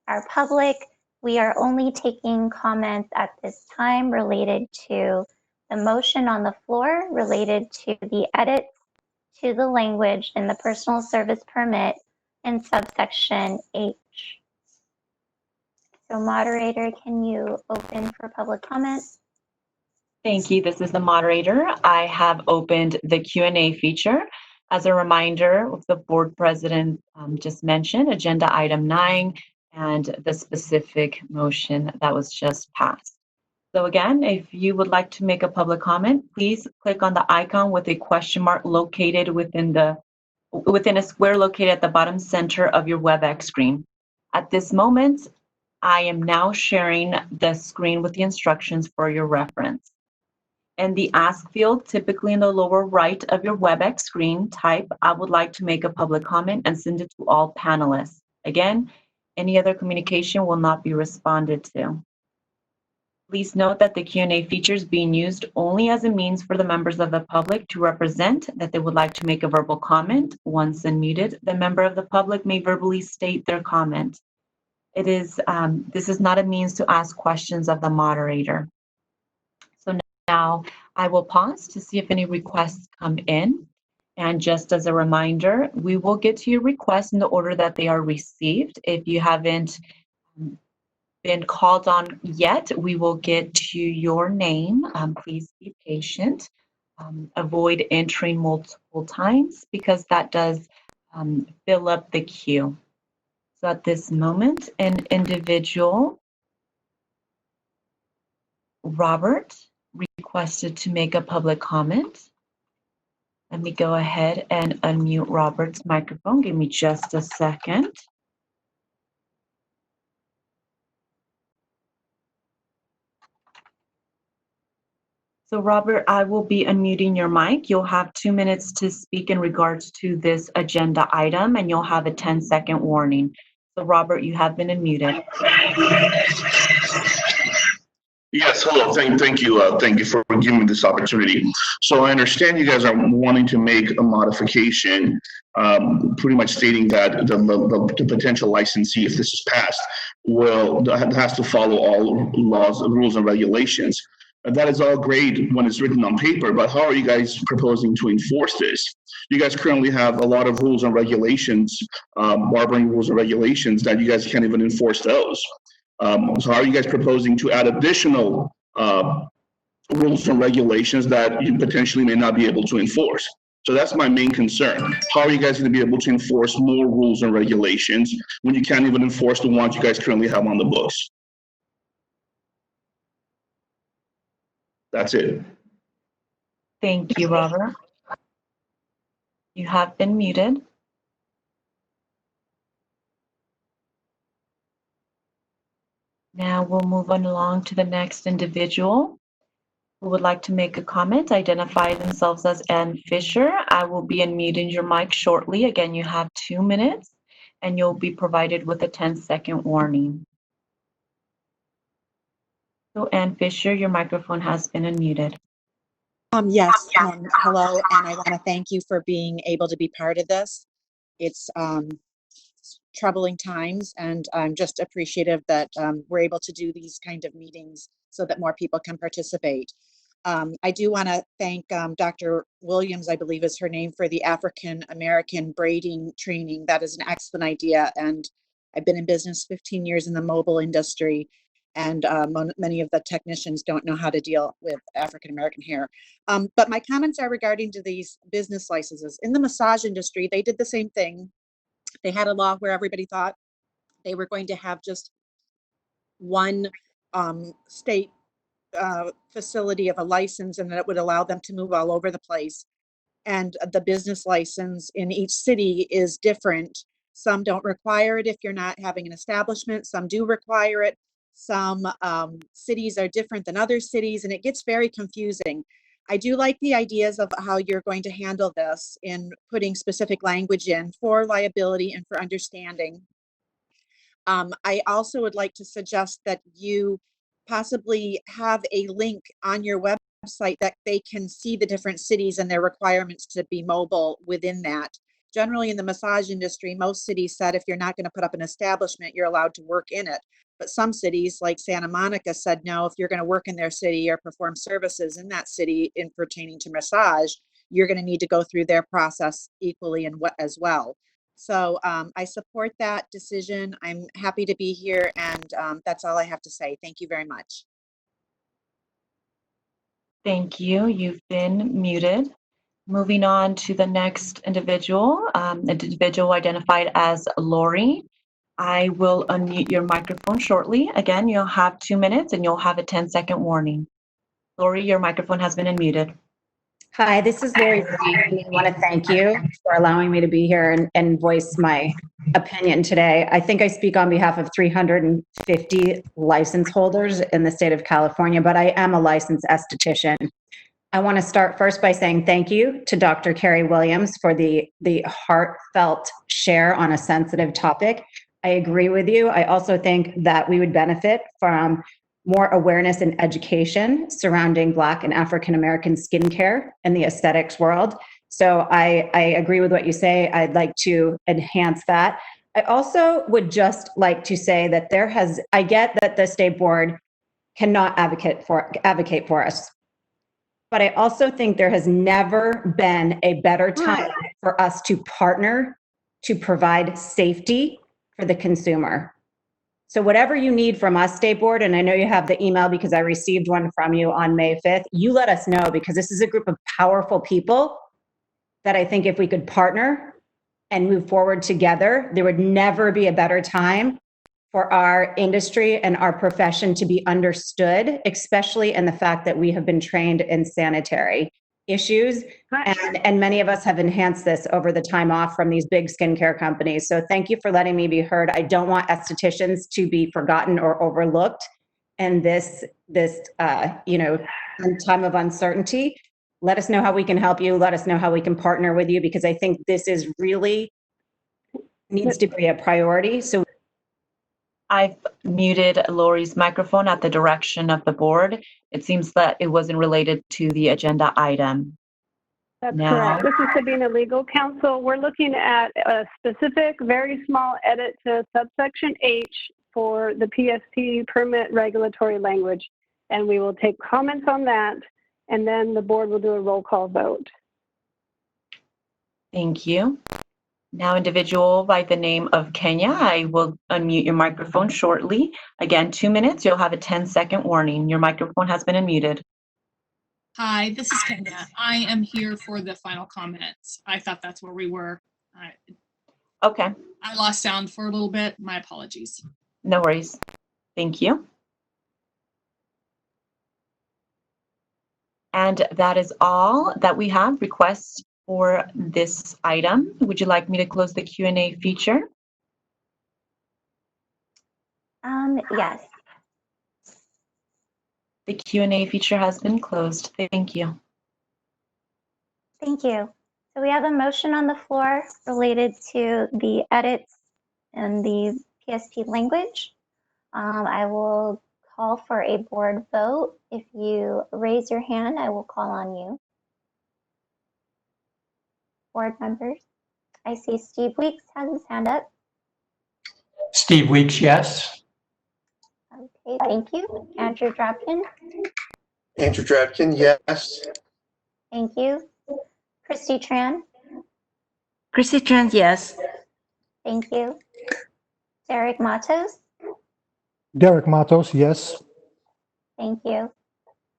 our public, we are only taking comments at this time related to the motion on the floor, related to the edits to the language in the personal service permit in subsection H. So moderator, can you open for public comment?
Thank you. This is the moderator. I have opened the Q&A feature. As a reminder, the board president just mentioned agenda item 9 and the specific motion that was just passed. So again, if you would like to make a public comment, please click on the icon with a question mark located within a square located at the bottom center of your WebEx screen. At this moment, I am now sharing the screen with the instructions for your reference. In the ask field, typically in the lower right of your WebEx screen, type, I would like to make a public comment, and send it to all panelists. Again, any other communication will not be responded to. Please note that the Q&A feature is being used only as a means for the members of the public to represent that they would like to make a verbal comment. Once unmuted, the member of the public may verbally state their comment. This is not a means to ask questions of the moderator. So now I will pause to see if any requests come in. And just as a reminder, we will get to your requests in the order that they are received. If you haven't been called on yet, we will get to your name. Please be patient. Avoid entering multiple times because that does fill up the queue. So at this moment, an individual, Robert, requested to make a public comment. Let me go ahead and unmute Robert's microphone. Give me just a second. So Robert, I will be unmuting your mic. You'll have 2 minutes to speak in regards to this agenda item, and you'll have a 10-second warning. So Robert, you have been unmuted.
Yes, hello. Thank you. Thank you for giving me this opportunity. So I understand you guys are wanting to make a modification, pretty much stating that the potential licensee, if this is passed, has to follow all laws, rules, and regulations. That is all great when it's written on paper, but how are you guys proposing to enforce this? You guys currently have a lot of rules and regulations, barbering rules and regulations that you guys can't even enforce those. So how are you guys proposing to add additional rules and regulations that you potentially may not be able to enforce? So that's my main concern. How are you guys going to be able to enforce more rules and regulations when you can't even enforce the ones you guys currently have on the books? That's it.
Thank you, Robert. You have been muted. Now we'll move on along to the next individual who would like to make a comment, identify themselves as Ann Fisher. I will be unmuting your mic shortly. Again, you have 2 minutes and you'll be provided with a 10-second warning. So Ann Fisher, your microphone has been unmuted.
Yes, hello, and I want to thank you for being able to be part of this. It's troubling times, and I'm just appreciative that we're able to do these kind of meetings so that more people can participate. I do want to thank Dr. Williams, I believe is her name, for the African American braiding training. That is an excellent idea, and I've been in business 15 years in the mobile industry, and many of the technicians don't know how to deal with African American hair. But my comments are regarding to these business licenses. In the massage industry, they did the same thing. They had a law where everybody thought they were going to have just one state facility of a license, and that it would allow them to move all over the place. And the business license in each city is different. Some don't require it if you're not having an establishment. Some do require it. Some cities are different than other cities, and it gets very confusing. I do like the ideas of how you're going to handle this in putting specific language in for liability and for understanding. I also would like to suggest that you possibly have a link on your website that they can see the different cities and their requirements to be mobile within that. Generally in the massage industry, most cities said if you're not going to put up an establishment, you're allowed to work in it. But some cities like Santa Monica said, no, if you're going to work in their city or perform services in that city in pertaining to massage, you're going to need to go through their process equally and what as well. So I support that decision. I'm happy to be here, and that's all I have to say. Thank you very much.
Thank you. You've been muted. Moving on to the next individual, an individual identified as Lori. I will unmute your microphone shortly. Again, you'll have 2 minutes and you'll have a 10-second warning. Lori, your microphone has been unmuted.
Hi, this is Lori. I want to thank you for allowing me to be here and voice my opinion today. I think I speak on behalf of 350 license holders in the state of California, but I am a licensed esthetician. I want to start first by saying thank you to Dr. Carrie Williams for the heartfelt share on a sensitive topic. I agree with you. I also think that we would benefit from more awareness and education surrounding Black and African American skincare in the aesthetics world. So I agree with what you say. I'd like to enhance that. I also would just like to say that I get that the state board cannot advocate for us. But I also think there has never been a better time for us to partner to provide safety for the consumer. So whatever you need from us, State Board, and I know you have the email because I received one from you on May 5th, you let us know, because this is a group of powerful people that I think if we could partner and move forward together, there would never be a better time for our industry and our profession to be understood, especially in the fact that we have been trained in sanitary issues. And many of us have enhanced this over the time off from these big skincare companies. So thank you for letting me be heard. I don't want estheticians to be forgotten or overlooked in this time of uncertainty. Let us know how we can help you. Let us know how we can partner with you, because I think this is really needs to be a priority. So
I've muted Lori's microphone at the direction of the board. It seems that it wasn't related to the agenda item.
That's correct. This is Sabina, legal counsel. We're looking at a specific, very small edit to subsection H for the PSP permit regulatory language. And we will take comments on that, and then the board will do a roll call vote.
Thank you. Now, individual by the name of Kenya, I will unmute your microphone shortly. Again, 2 minutes, you'll have a 10-second warning. Your microphone has been unmuted.
Hi, this is Kenya. I am here for the final comments. I thought that's where we were.
Okay.
I lost sound for a little bit. My apologies.
No worries. Thank you. And that is all that we have. Requests for this item. Would you like me to close the Q&A feature?
Yes.
The Q&A feature has been closed. Thank you.
Thank you. So we have a motion on the floor related to the edits in the PSP language. I will call for a board vote. If you raise your hand, I will call on you. Board members, I see Steve Weeks has his hand up.
Steve Weeks, yes.
Okay, thank you. Andrew Drapkin,
Andrew Dredkin, yes.
thank you. Christy Tran,
Chrissy Trans, yes.
thank you. Derek Matos,
Derek Matos, yes.
thank you.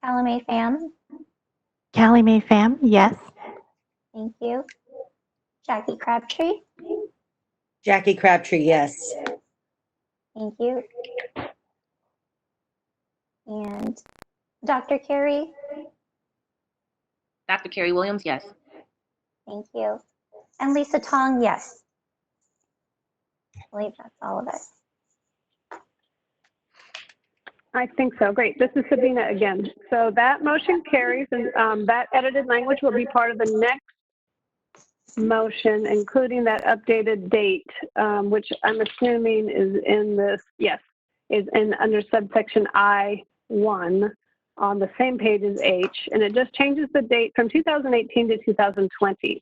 Calumet Pham,
Callie Mae Pham, yes.
thank you. Jackie Crabtree,
Jackie Crabtree, yes.
thank you. And Dr. Carey,
Dr. Carrie Williams, yes.
thank you. And Lisa Tong, yes. I believe that's all of us.
I think so. Great. This is Sabina again. So that motion carries, and that edited language will be part of the next motion, including that updated date, which I'm assuming is in this, yes, is in under subsection I-1 on the same page as H, and it just changes the date from 2018 to 2020.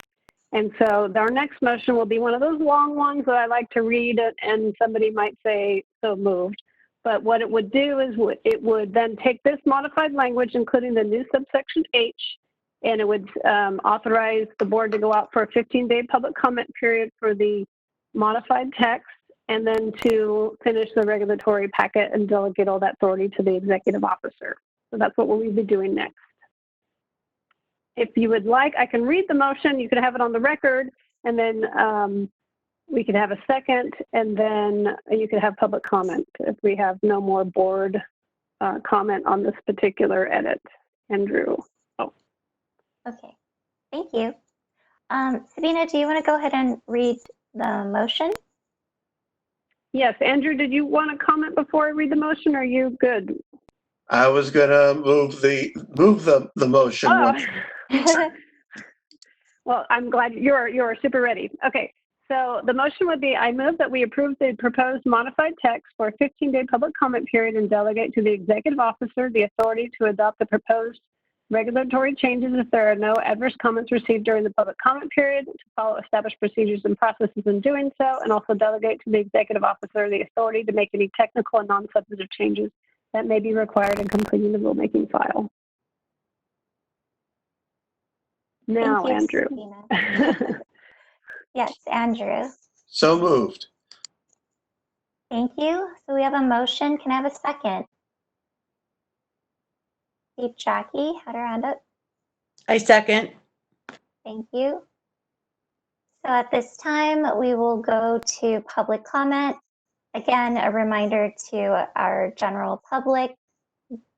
And so our next motion will be one of those long ones that I like to read, and somebody might say, so moved. But what it would do is it would then take this modified language, including the new subsection H, and it would authorize the board to go out for a 15-day public comment period for the modified text, and then to finish the regulatory packet and delegate all that authority to the executive officer. So that's what we'll be doing next. If you would like, I can read the motion. You could have it on the record, and then we could have a second, and then you could have public comment if we have no more board comment on this particular edit. Andrew. Oh.
Okay, thank you. Sabina, do you want to go ahead and read the motion?
Yes, Andrew, did you want to comment before I read the motion? Or are you good?
I was gonna move the motion.
Oh. Well, I'm glad you're super ready. Okay. So the motion would be, I move that we approve the proposed modified text for a 15-day public comment period and delegate to the executive officer the authority to adopt the proposed regulatory changes if there are no adverse comments received during the public comment period, to follow established procedures and processes in doing so, and also delegate to the executive officer the authority to make any technical and non-substantive changes that may be required in completing the rulemaking file. Now,
Thank you,
Andrew.
Yes, Andrew.
So moved.
Thank you. So we have a motion. Can I have a second? See, Jackie had her hand up.
I second.
Thank you. So at this time, we will go to public comment. Again, a reminder to our general public,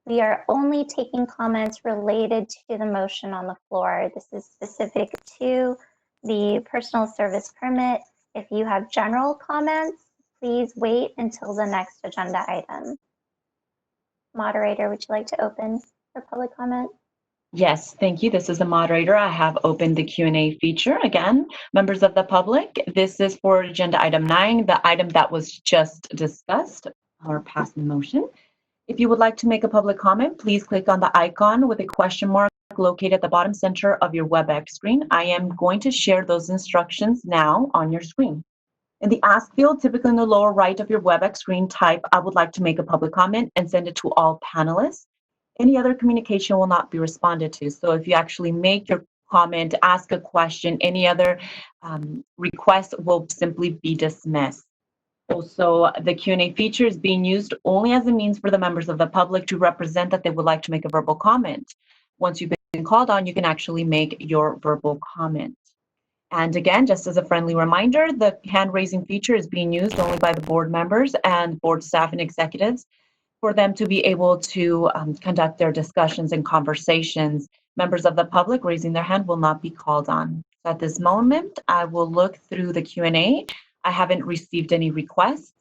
we are only taking comments related to the motion on the floor. This is specific to the personal service permit. If you have general comments, please wait until the next agenda item. Moderator, would you like to open for public comment?
Yes, thank you. This is the moderator. I have opened the Q&A feature. Again, members of the public, this is for agenda item 9, the item that was just discussed or passed in motion. If you would like to make a public comment, please click on the icon with a question mark located at the bottom center of your WebEx screen. I am going to share those instructions now on your screen. In the ask field, typically in the lower right of your WebEx screen, type, I would like to make a public comment, and send it to all panelists. Any other communication will not be responded to. So if you actually make your comment, ask a question, any other request will simply be dismissed. Also, the Q&A feature is being used only as a means for the members of the public to represent that they would like to make a verbal comment. Once you've been called on, you can actually make your verbal comment. And again, just as a friendly reminder, the hand raising feature is being used only by the board members and board staff and executives for them to be able to conduct their discussions and conversations. Members of the public raising their hand will not be called on. So at this moment, I will look through the Q&A. I haven't received any requests.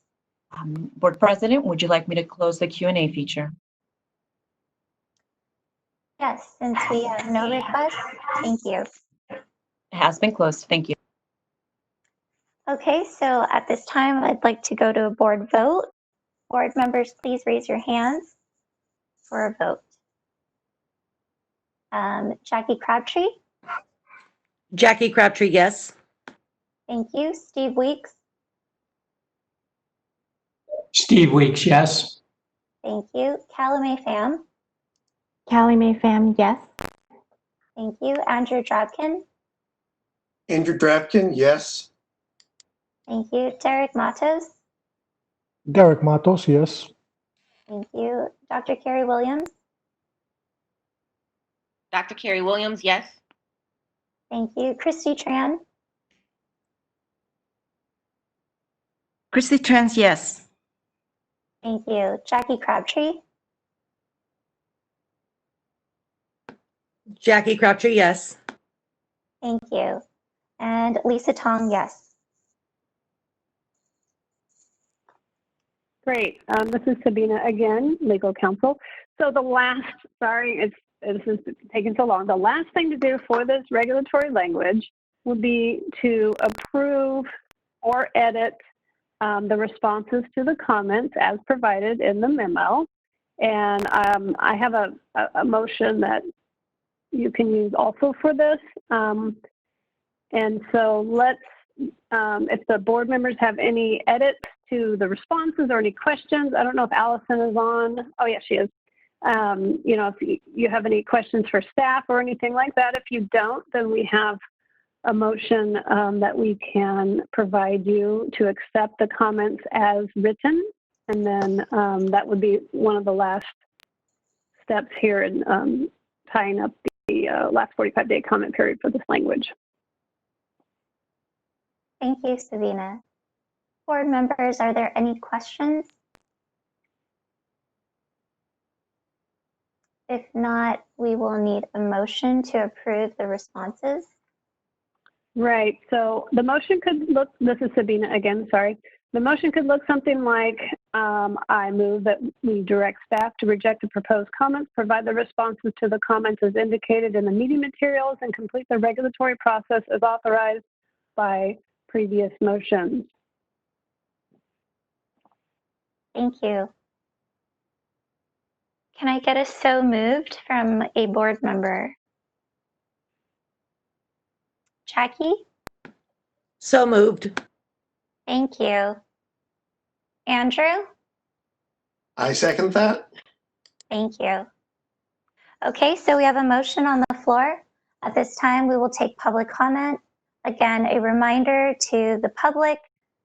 Board President, would you like me to close the Q&A feature?
Yes, since we have no requests, thank you.
It has been closed. Thank you.
Okay, so at this time, I'd like to go to a board vote. Board members, please raise your hands for a vote. Jackie Crabtree?
Jackie Crabtree, yes.
Thank you. Steve Weeks?
Steve Weeks, yes.
Thank you. Callie Pham?
Callie Mae Pham, yes.
Thank you. Andrew Drabkin?
Andrew Drabkin, yes.
Thank you. Derek Matos?
Derek Matos, yes.
Thank you. Dr. Carrie Williams?
Dr. Carrie Williams, yes.
Thank you. Christy Tran?
Christy Trans, yes.
Thank you. Jackie Crabtree?
Jackie Crabtree, yes.
Thank you. And Lisa Tong, yes.
Great. This is Sabina again, legal counsel. So the last, sorry, this is taking so long. The last thing to do for this regulatory language would be to approve or edit the responses to the comments as provided in the memo. And I have a motion that you can use also for this. And so let's, if the board members have any edits to the responses or any questions, I don't know if Allison is on. Oh, yeah, she is. You know, if you have any questions for staff or anything like that, if you don't, then we have a motion that we can provide you to accept the comments as written. And then that would be one of the last steps here in tying up the last 45-day comment period for this language.
Thank you, Sabina. Board members, are there any questions? If not, we will need a motion to approve the responses.
Right, so the motion could look, this is Sabina again, sorry. The motion could look something like, I move that we direct staff to reject the proposed comments, provide the responses to the comments as indicated in the meeting materials, and complete the regulatory process as authorized by previous motions.
Thank you. Can I get a so moved from a board member? Jackie?
So moved.
Thank you. Andrew?
I second that.
Thank you. Okay, so we have a motion on the floor. At this time, we will take public comment. Again, a reminder to the public,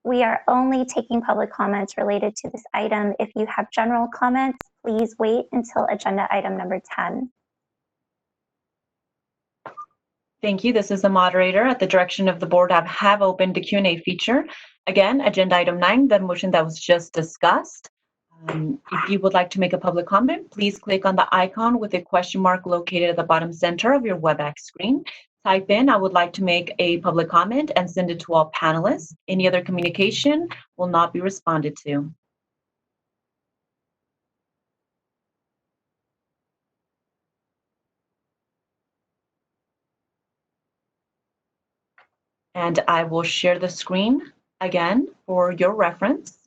we are only taking public comments related to this item. If you have general comments, please wait until agenda item number 10.
Thank you. This is the moderator. At the direction of the board, I have opened the Q&A feature. Again, agenda item 9, the motion that was just discussed. If you would like to make a public comment, please click on the icon with a question mark located at the bottom center of your WebEx screen. Type in, I would like to make a public comment, and send it to all panelists. Any other communication will not be responded to. And I will share the screen again for your reference.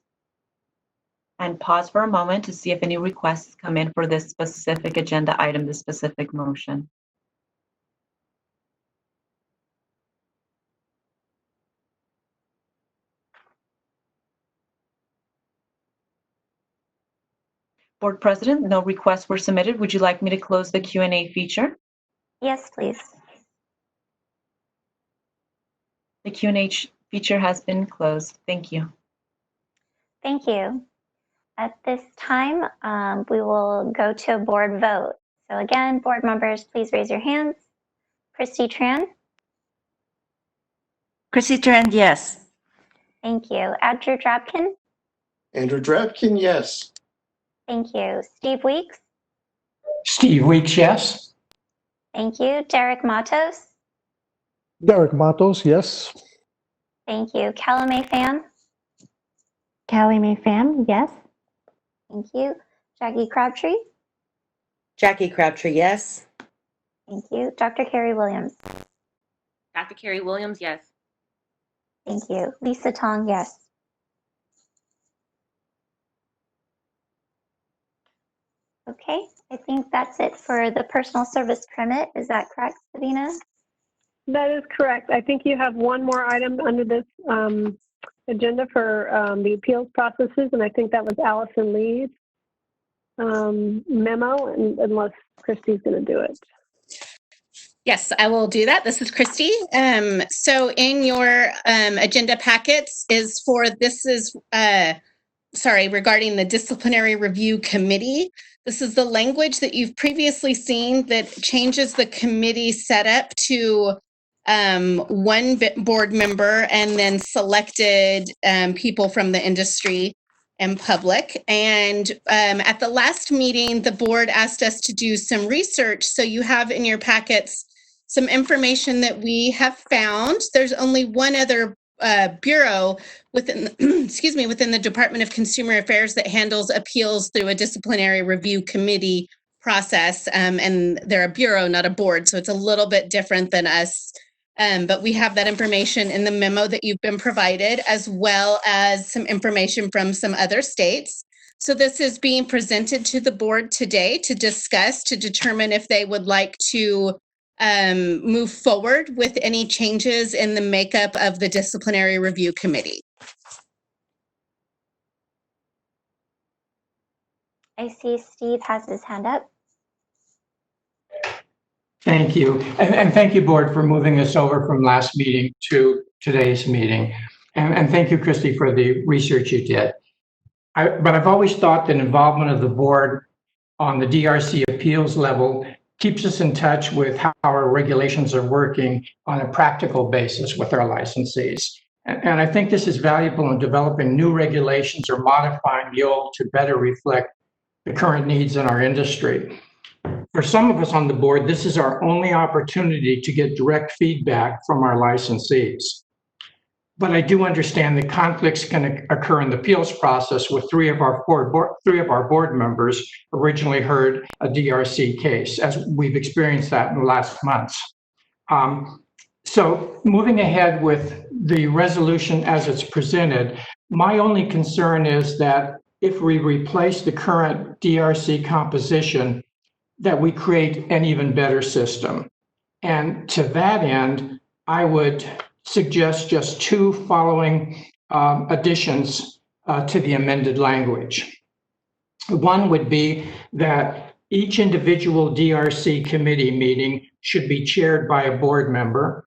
And pause for a moment to see if any requests come in for this specific agenda item, this specific motion. Board President, no requests were submitted. Would you like me to close the Q&A feature?
Yes, please.
The Q&A feature has been closed. Thank you.
Thank you. At this time, we will go to a board vote. So again, board members, please raise your hands. Christy Tran?
Christy Trans, yes.
Thank you. Andrew Drabkin?
Andrew Drabkin, yes.
Thank you. Steve Weeks?
Steve Weeks, yes.
Thank you. Derek Matos?
Derek Matos, yes.
Thank you. Calame Pham?
Callie Mae Pham, yes.
Thank you. Jackie Crabtree?
Jackie Crabtree, yes.
Thank you. Dr. Carrie Williams?
Dr. Carrie Williams, yes.
Thank you. Lisa Tong, yes. Okay, I think that's it for the personal service permit. Is that correct, Sabina?
That is correct. I think you have one more item under this agenda for the appeals processes, and I think that was Allison Lee's memo, and unless Christy's going to do it.
Yes, I will do that. This is Christy. So in your agenda packets regarding the disciplinary review committee. This is the language that you've previously seen that changes the committee setup to one board member and then selected people from the industry and public. And at the last meeting, the board asked us to do some research. So you have in your packets some information that we have found. There's only one other bureau within within the Department of Consumer Affairs that handles appeals through a disciplinary review committee process, and they're a bureau, not a board, so it's a little bit different than us. But we have that information in the memo that you've been provided, as well as some information from some other states. So this is being presented to the board today to discuss, to determine if they would like to move forward with any changes in the makeup of the disciplinary review committee.
I see Steve has his hand up.
Thank you. And thank you, board, for moving this over from last meeting to today's meeting. And thank you, Christy, for the research you did. But I've always thought that involvement of the board on the DRC appeals level keeps us in touch with how our regulations are working on a practical basis with our licensees. And I think this is valuable in developing new regulations or modifying the old to better reflect the current needs in our industry. For some of us on the board, this is our only opportunity to get direct feedback from our licensees. But I do understand that conflicts can occur in the appeals process with three of our board members originally heard a DRC case, as we've experienced that in the last months. So moving ahead with the resolution as it's presented, my only concern is that if we replace the current DRC composition, that we create an even better system. And to that end, I would suggest just two following additions to the amended language. One would be that each individual DRC committee meeting should be chaired by a board member.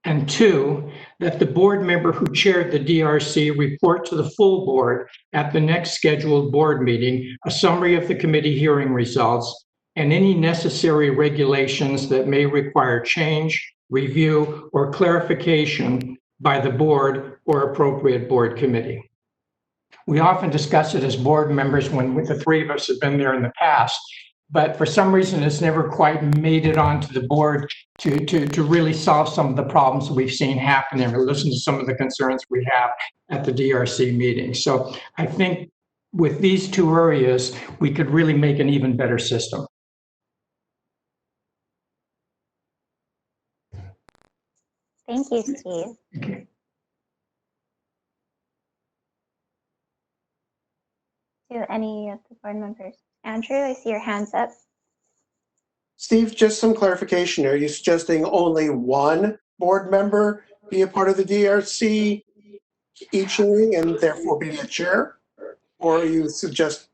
And two, that the board member who chaired the DRC report to the full board at the next scheduled board meeting, a summary of the committee hearing results, and any necessary regulations that may require change, review, or clarification by the board or appropriate board committee. We often discuss it as board members when the three of us have been there in the past, but for some reason it's never quite made it onto the board to really solve some of the problems that we've seen happen and listen to some of the concerns we have at the DRC meeting. So I think with these two areas, we could really make an even better system.
Thank you, Steve.
Okay.
Do any of the board members? Andrew, I see your hands up.
Steve, just some clarification. Are you suggesting only one board member be a part of the DRC each hearing and therefore be the chair? Or are you suggest?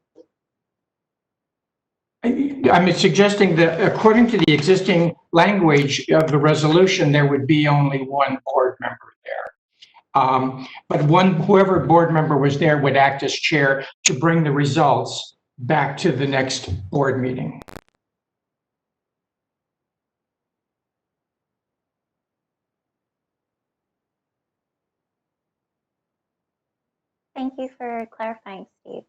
I'm suggesting that according to the existing language of the resolution, there would be only one board member there. But whoever board member was there would act as chair to bring the results back to the next board meeting.
Thank you for clarifying, Steve.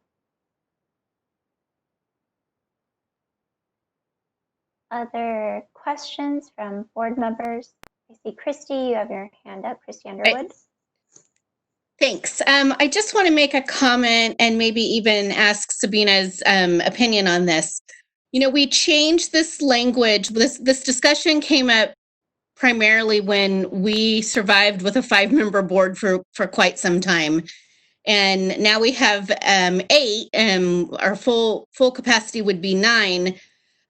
Other questions from board members? I see Christy, you have your hand up. Christy Underwood.
Thanks. I just want to make a comment and maybe even ask Sabina's opinion on this. You know, we changed this language. This discussion came up primarily when we survived with a 5-member board for quite some time. And now we have 8, our full capacity would be 9.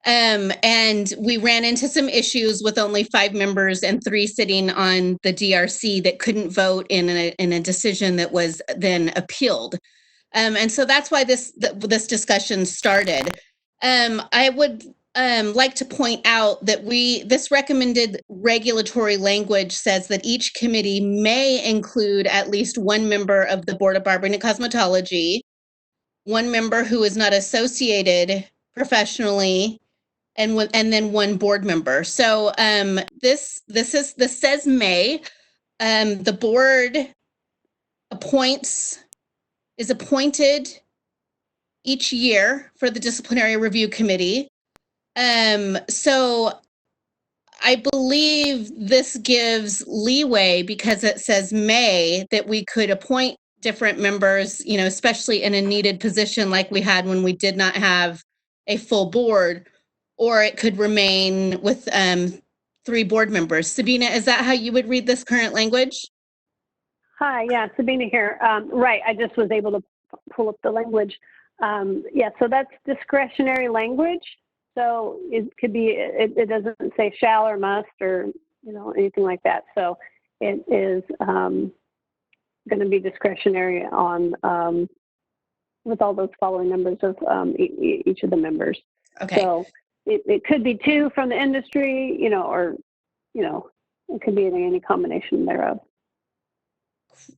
And we ran into some issues with only 5 members and 3 sitting on the DRC that couldn't vote in a decision that was then appealed. And so that's why this discussion started. I would like to point out that this recommended regulatory language says that each committee may include at least 1 member of the Board of Barbering and Cosmetology, 1 member who is not associated professionally, and then 1 board member. So this says may. The board is appointed each year for the disciplinary review committee. So I believe this gives leeway because it says may, that we could appoint different members, you know, especially in a needed position like we had when we did not have a full board, or it could remain with 3 board members. Sabina, is that how you would read this current language?
Hi, yeah, Sabina here. Right, I just was able to pull up the language. Yeah, so that's discretionary language. So it could be, it doesn't say shall or must or, you know, anything like that. So it is going to be discretionary on with all those following numbers of each of the members.
Okay.
So it could be 2 from the industry, you know, or, you know, it could be any combination thereof.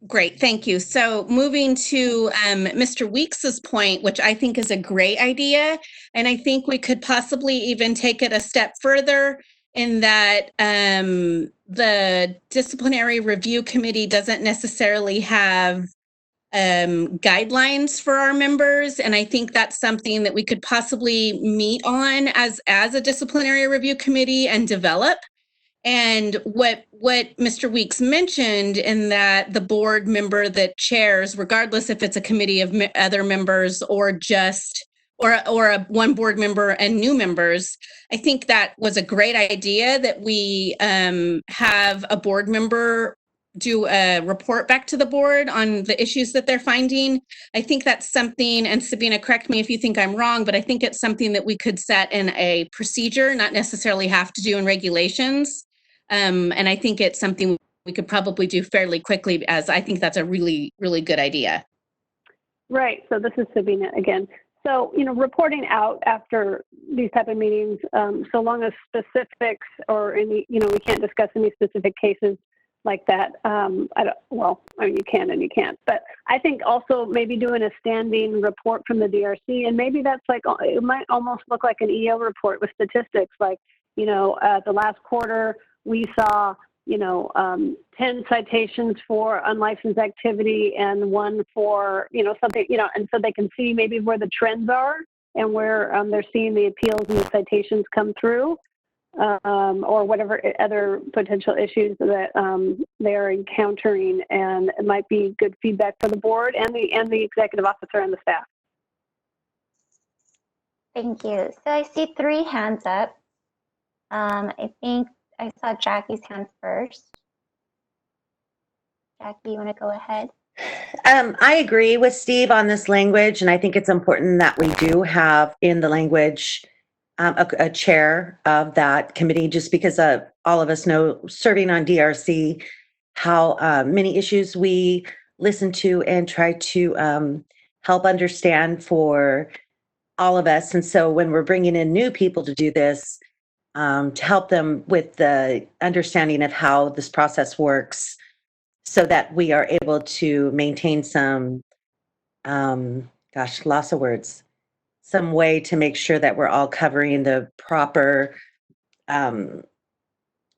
Great, thank you. So moving to Mr. Weeks's point, which I think is a great idea, and I think we could possibly even take it a step further in that the disciplinary review committee doesn't necessarily have guidelines for our members, and I think that's something that we could possibly meet on as a disciplinary review committee and develop. And what Mr. Weeks mentioned in that the board member that chairs, regardless if it's a committee of other members or just or a 1 board member and new members, I think that was a great idea that we have a board member do a report back to the board on the issues that they're finding. I think that's something, and Sabina, correct me if you think I'm wrong, but I think it's something that we could set in a procedure, not necessarily have to do in regulations. And I think it's something we could probably do fairly quickly, as I think that's a really, really good idea.
Right. So this is Sabina again. So, you know, reporting out after these type of meetings, so long as specifics or any, you know, we can't discuss any specific cases like that. You can and you can't. But I think also maybe doing a standing report from the DRC, and maybe that's like, it might almost look like an EO report with statistics, like, you know, the last quarter, we saw, you know, 10 citations for unlicensed activity and 1 for, you know, something, you know, and so they can see maybe where the trends are and where they're seeing the appeals and the citations come through, or whatever other potential issues that they are encountering, and it might be good feedback for the board and the executive officer and the staff.
Thank you. So I see 3 hands up. I think I saw Jackie's hand first. Jackie, you want to go ahead?
I agree with Steve on this language, and I think it's important that we do have in the language a chair of that committee, just because all of us know, serving on DRC, how many issues we listen to and try to help understand for all of us. And so when we're bringing in new people to do this, to help them with the understanding of how this process works, so that we are able to maintain some, lots of words, some way to make sure that we're all covering the proper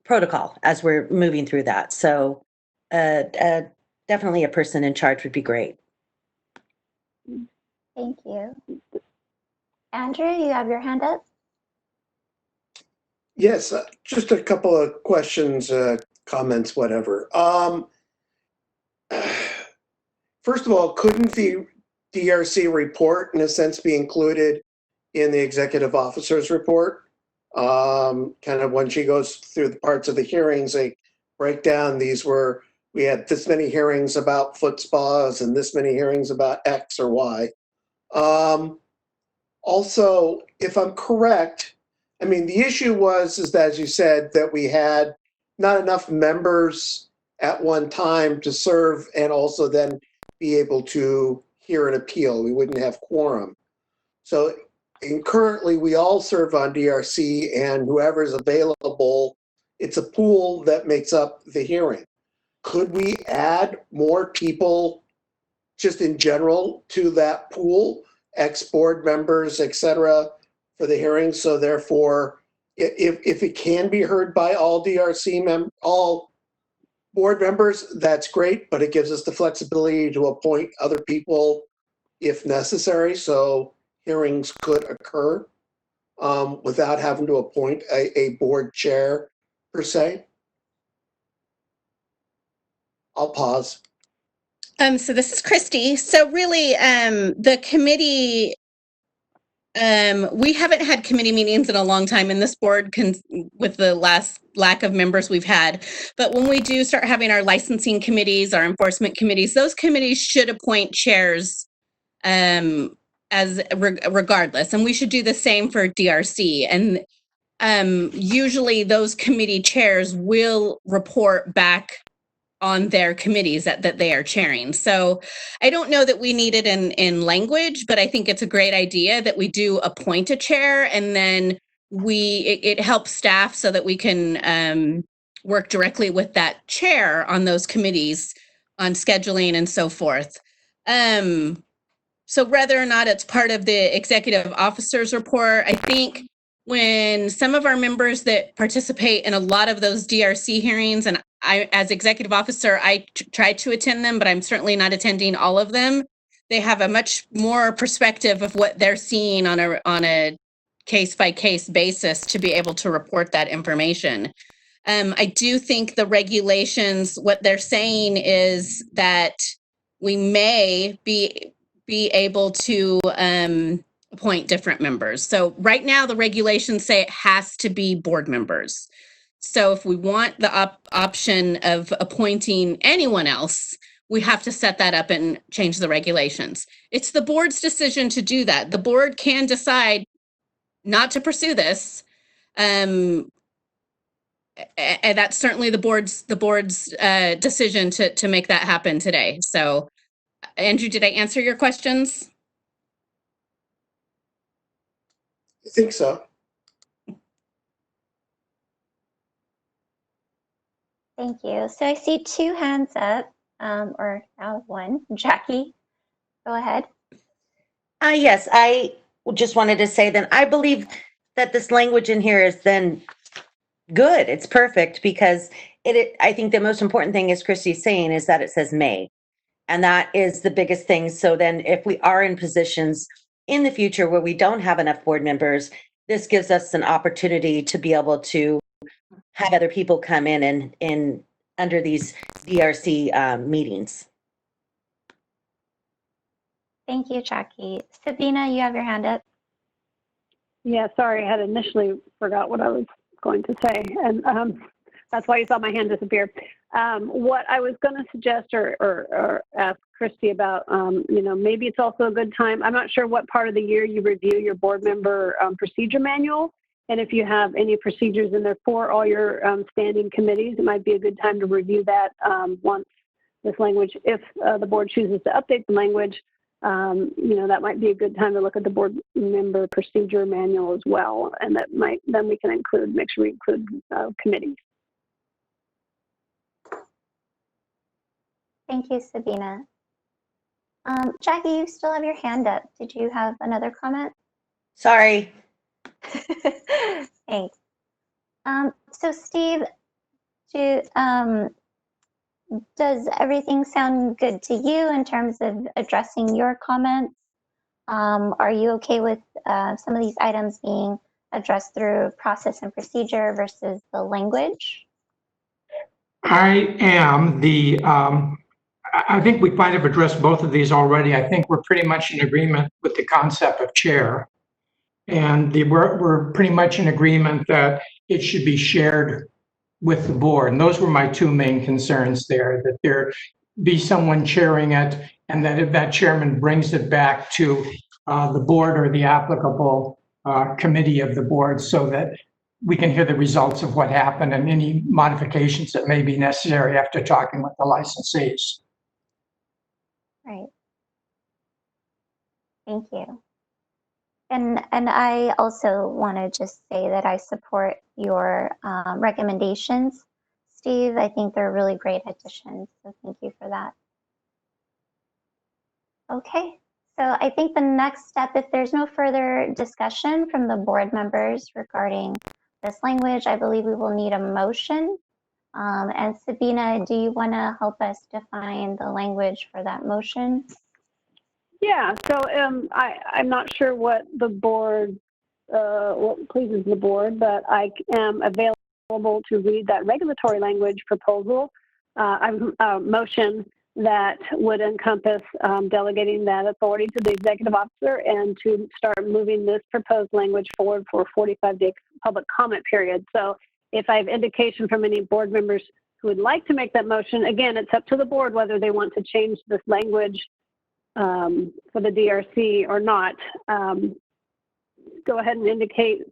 protocol as we're moving through that. So definitely a person in charge would be great.
Thank you. Andrew, you have your hand up?
Yes, just a couple of questions, comments, whatever. First of all, couldn't the DRC report, in a sense, be included in the executive officer's report? Kind of when she goes through the parts of the hearings, they break down we had this many hearings about foot spas and this many hearings about X or Y. Also, if I'm correct, I mean, the issue is that, as you said, that we had not enough members at one time to serve and also then be able to hear an appeal. We wouldn't have quorum. So currently, we all serve on DRC, and whoever's available, it's a pool that makes up the hearing. Could we add more people just in general to that pool, ex-board members, et cetera, for the hearing? So therefore, if it can be heard by all all board members, that's great, but it gives us the flexibility to appoint other people if necessary. So hearings could occur without having to appoint a board chair per se. I'll pause.
So this is Christy. So really, the committee, we haven't had committee meetings in a long time in this board with the last lack of members we've had. But when we do start having our licensing committees, our enforcement committees, those committees should appoint chairs regardless. And we should do the same for DRC. And usually those committee chairs will report back on their committees that they are chairing. So I don't know that we need it in language, but I think it's a great idea that we do appoint a chair, and then it helps staff so that we can work directly with that chair on those committees on scheduling and so forth. So whether or not it's part of the executive officer's report, I think when some of our members that participate in a lot of those DRC hearings, and I, as executive officer, I try to attend them, but I'm certainly not attending all of them. They have a much more perspective of what they're seeing on a case-by-case basis to be able to report that information. I do think the regulations, what they're saying is that we may be able to appoint different members. So right now, the regulations say it has to be board members. So if we want the option of appointing anyone else, we have to set that up and change the regulations. It's the board's decision to do that. The board can decide not to pursue this. And that's certainly the board's decision to make that happen today. So Andrew, did I answer your questions?
I think so.
Thank you. So I see two hands up, or now one. Jackie, go ahead.
Yes, I just wanted to say that I believe that this language in here is then good. It's perfect because I think the most important thing, as Christy's saying, is that it says may. And that is the biggest thing. So then if we are in positions in the future where we don't have enough board members, this gives us an opportunity to be able to have other people come in and under these DRC meetings.
Thank you, Jackie. Sabina, you have your hand up.
Yeah, sorry, I had initially forgot what I was going to say, and that's why you saw my hand disappear. What I was going to suggest or ask Christy about, maybe it's also a good time. I'm not sure what part of the year you review your board member procedure manual, and if you have any procedures in there for all your standing committees, it might be a good time to review that once this language, if the board chooses to update the language, that might be a good time to look at the board member procedure manual as well, and then we can make sure we include committees.
Thank you, Sabina. Jackie, you still have your hand up. Did you have another comment?
Sorry.
Thanks. So Steve, does everything sound good to you in terms of addressing your comments? Are you okay with some of these items being addressed through process and procedure versus the language?
I am I think we might have addressed both of these already. I think we're pretty much in agreement with the concept of chair. And we're pretty much in agreement that it should be shared with the board. And those were my two main concerns there, that there be someone chairing it, and that if that chairman brings it back to the board or the applicable committee of the board, so that we can hear the results of what happened and any modifications that may be necessary after talking with the licensees.
Right. Thank you. And I also want to just say that I support your recommendations, Steve. I think they're really great additions, so thank you for that. Okay, so I think the next step, if there's no further discussion from the board members regarding this language, I believe we will need a motion. And Sabina, do you want to help us define the language for that motion?
Yeah, so I'm not sure what the board, what pleases the board, but I am available to read that regulatory language proposal. Motion that would encompass delegating that authority to the executive officer and to start moving this proposed language forward for a 45-day public comment period. So if I have indication from any board members who would like to make that motion, again, it's up to the board whether they want to change this language for the DRC or not. Go ahead and indicate,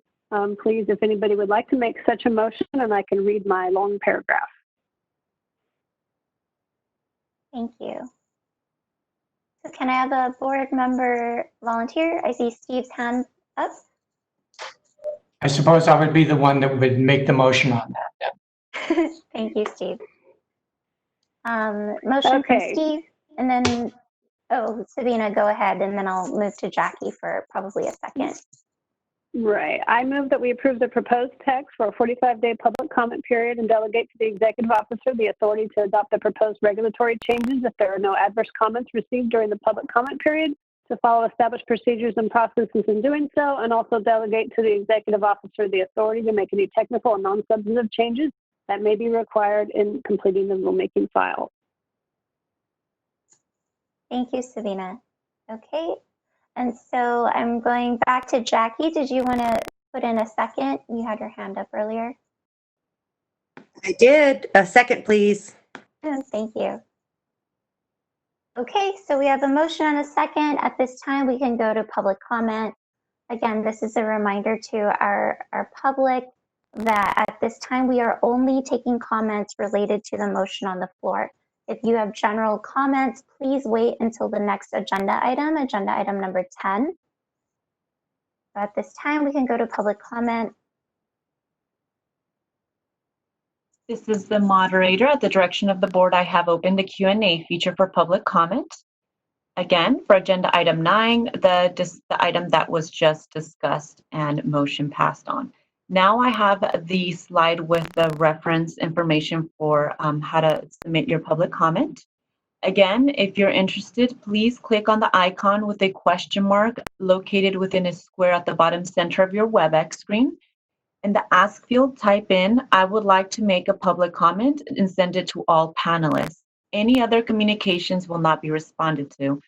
please, if anybody would like to make such a motion, and I can read my long paragraph.
Thank you. So can I have a board member volunteer? I see Steve's hand up.
I suppose I would be the one that would make the motion on that. Yeah.
Thank you, Steve. Motion from Steve, and then, oh, Sabina, go ahead, and then I'll move to Jackie for probably a second.
Right. I move that we approve the proposed text for a 45-day public comment period and delegate to the executive officer the authority to adopt the proposed regulatory changes if there are no adverse comments received during the public comment period, to follow established procedures and processes in doing so, and also delegate to the executive officer the authority to make any technical and non-substantive changes that may be required in completing the rulemaking file.
Thank you, Sabina. Okay. And so I'm going back to Jackie. Did you want to put in a second? You had your hand up earlier.
I did. A second, please.
Thank you. Okay, so we have a motion and a second. At this time, we can go to public comment. Again, this is a reminder to our public that at this time, we are only taking comments related to the motion on the floor. If you have general comments, please wait until the next agenda item number 10. So at this time, we can go to public comment.
This is the moderator. At the direction of the board, I have opened the Q&A feature for public comment. Again, for agenda item 9, the item that was just discussed and motion passed on. Now I have the slide with the reference information for how to submit your public comment. Again, if you're interested, please click on the icon with a question mark located within a square at the bottom center of your WebEx screen. In the ask field, type in, I would like to make a public comment, and send it to all panelists. Any other communications will not be responded to.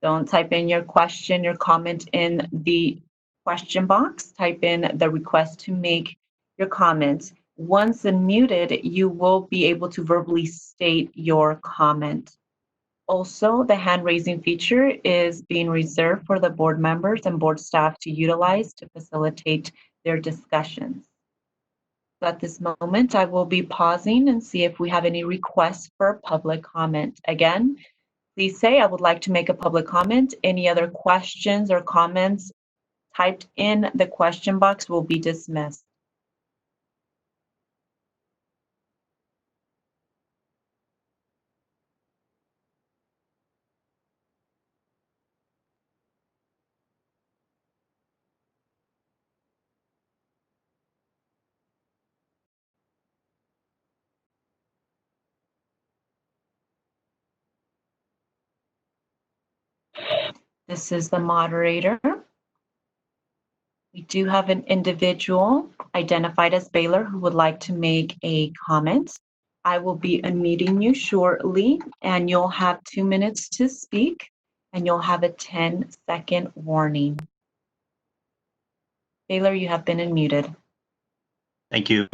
Don't type in your question, your comment in the question box. Type in the request to make your comments. Once unmuted, you will be able to verbally state your comment. Also, the hand raising feature is being reserved for the board members and board staff to utilize to facilitate their discussions. So at this moment, I will be pausing and see if we have any requests for public comment. Again, please say, I would like to make a public comment. Any other questions or comments typed in the question box will be dismissed. This is the moderator. We do have an individual identified as Baylor who would like to make a comment. I will be unmuting you shortly, and you'll have 2 minutes to speak, and you'll have a 10-second warning. Baylor, you have been unmuted.
Thank you.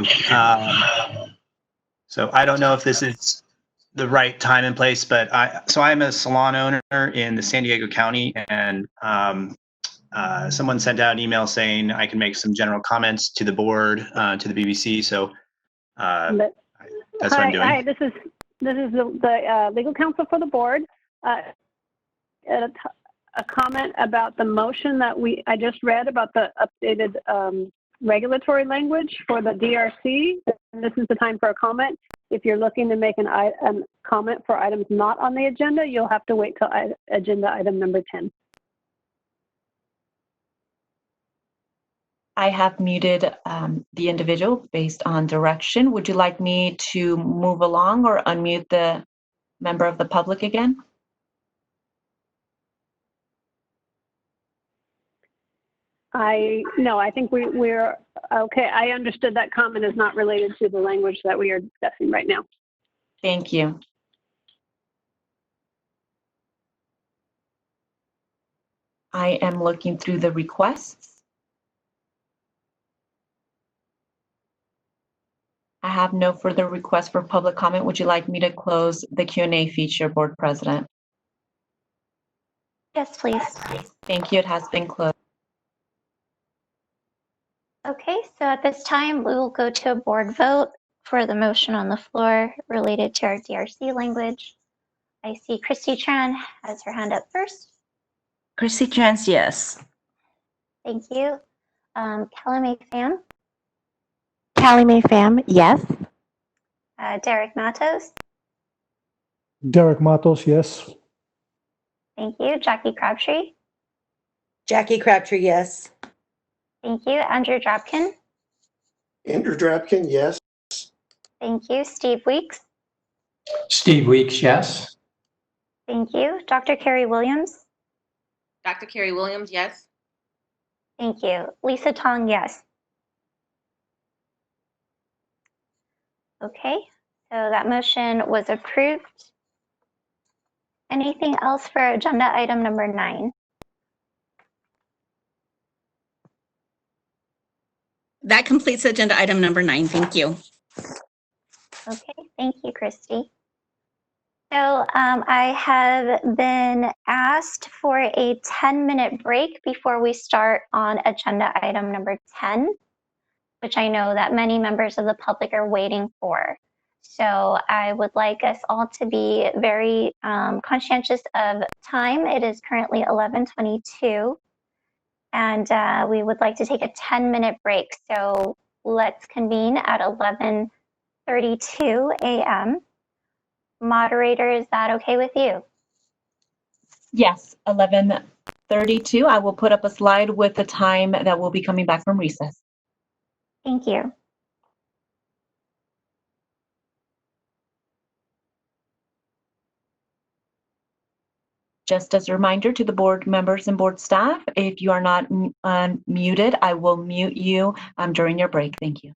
So I don't know if this is the right time and place, but I'm a salon owner in the San Diego County, and someone sent out an email saying I can make some general comments to the board, to the BBC. So that's what I'm doing.
Hi, this is the legal counsel for the board. A comment about the motion that I just read about the updated regulatory language for the DRC. And this is the time for a comment. If you're looking to make a comment for items not on the agenda, you'll have to wait till agenda item number 10.
I have muted the individual based on direction. Would you like me to move along or unmute the member of the public again?
No, I think we're okay. I understood that comment is not related to the language that we are discussing right now.
Thank you. I am looking through the requests. I have no further requests for public comment. Would you like me to close the Q&A feature, Board President?
Yes, please.
Thank you. It has been closed.
Okay, so at this time, we will go to a board vote for the motion on the floor related to our DRC language. I see Christy Tran has her hand up first.
Christy Trans, yes.
Thank you. Kelly May Pham,
Callie Mae Pham, yes.
Derek Matos.
Derek Matos, yes.
Thank you. Jackie Crabtree.
Jackie Crabtree, yes.
Thank you. Andrew Drapkin.
Andrew Drapkin, yes.
Thank you. Steve Weeks.
Steve Weeks, yes.
Thank you. Dr. Carrie Williams.
Dr. Carrie Williams, yes.
Thank you. Lisa Tong, yes. Okay, so that motion was approved. Anything else for agenda item number 9?
That completes agenda item number 9. Thank you.
Okay, thank you, Christy. So I have been asked for a 10-minute break before we start on agenda item number 10, which I know that many members of the public are waiting for. So I would like us all to be very conscientious of time. It is currently 11:22, and we would like to take a 10-minute break. So let's convene at 11:32 a.m. Moderator, is that okay with you?
Yes, 11:32. I will put up a slide with the time that we'll be coming back from recess.
Thank you.
Just as a reminder to the board members and board staff, if you are not muted, I will mute you during your break. Thank you.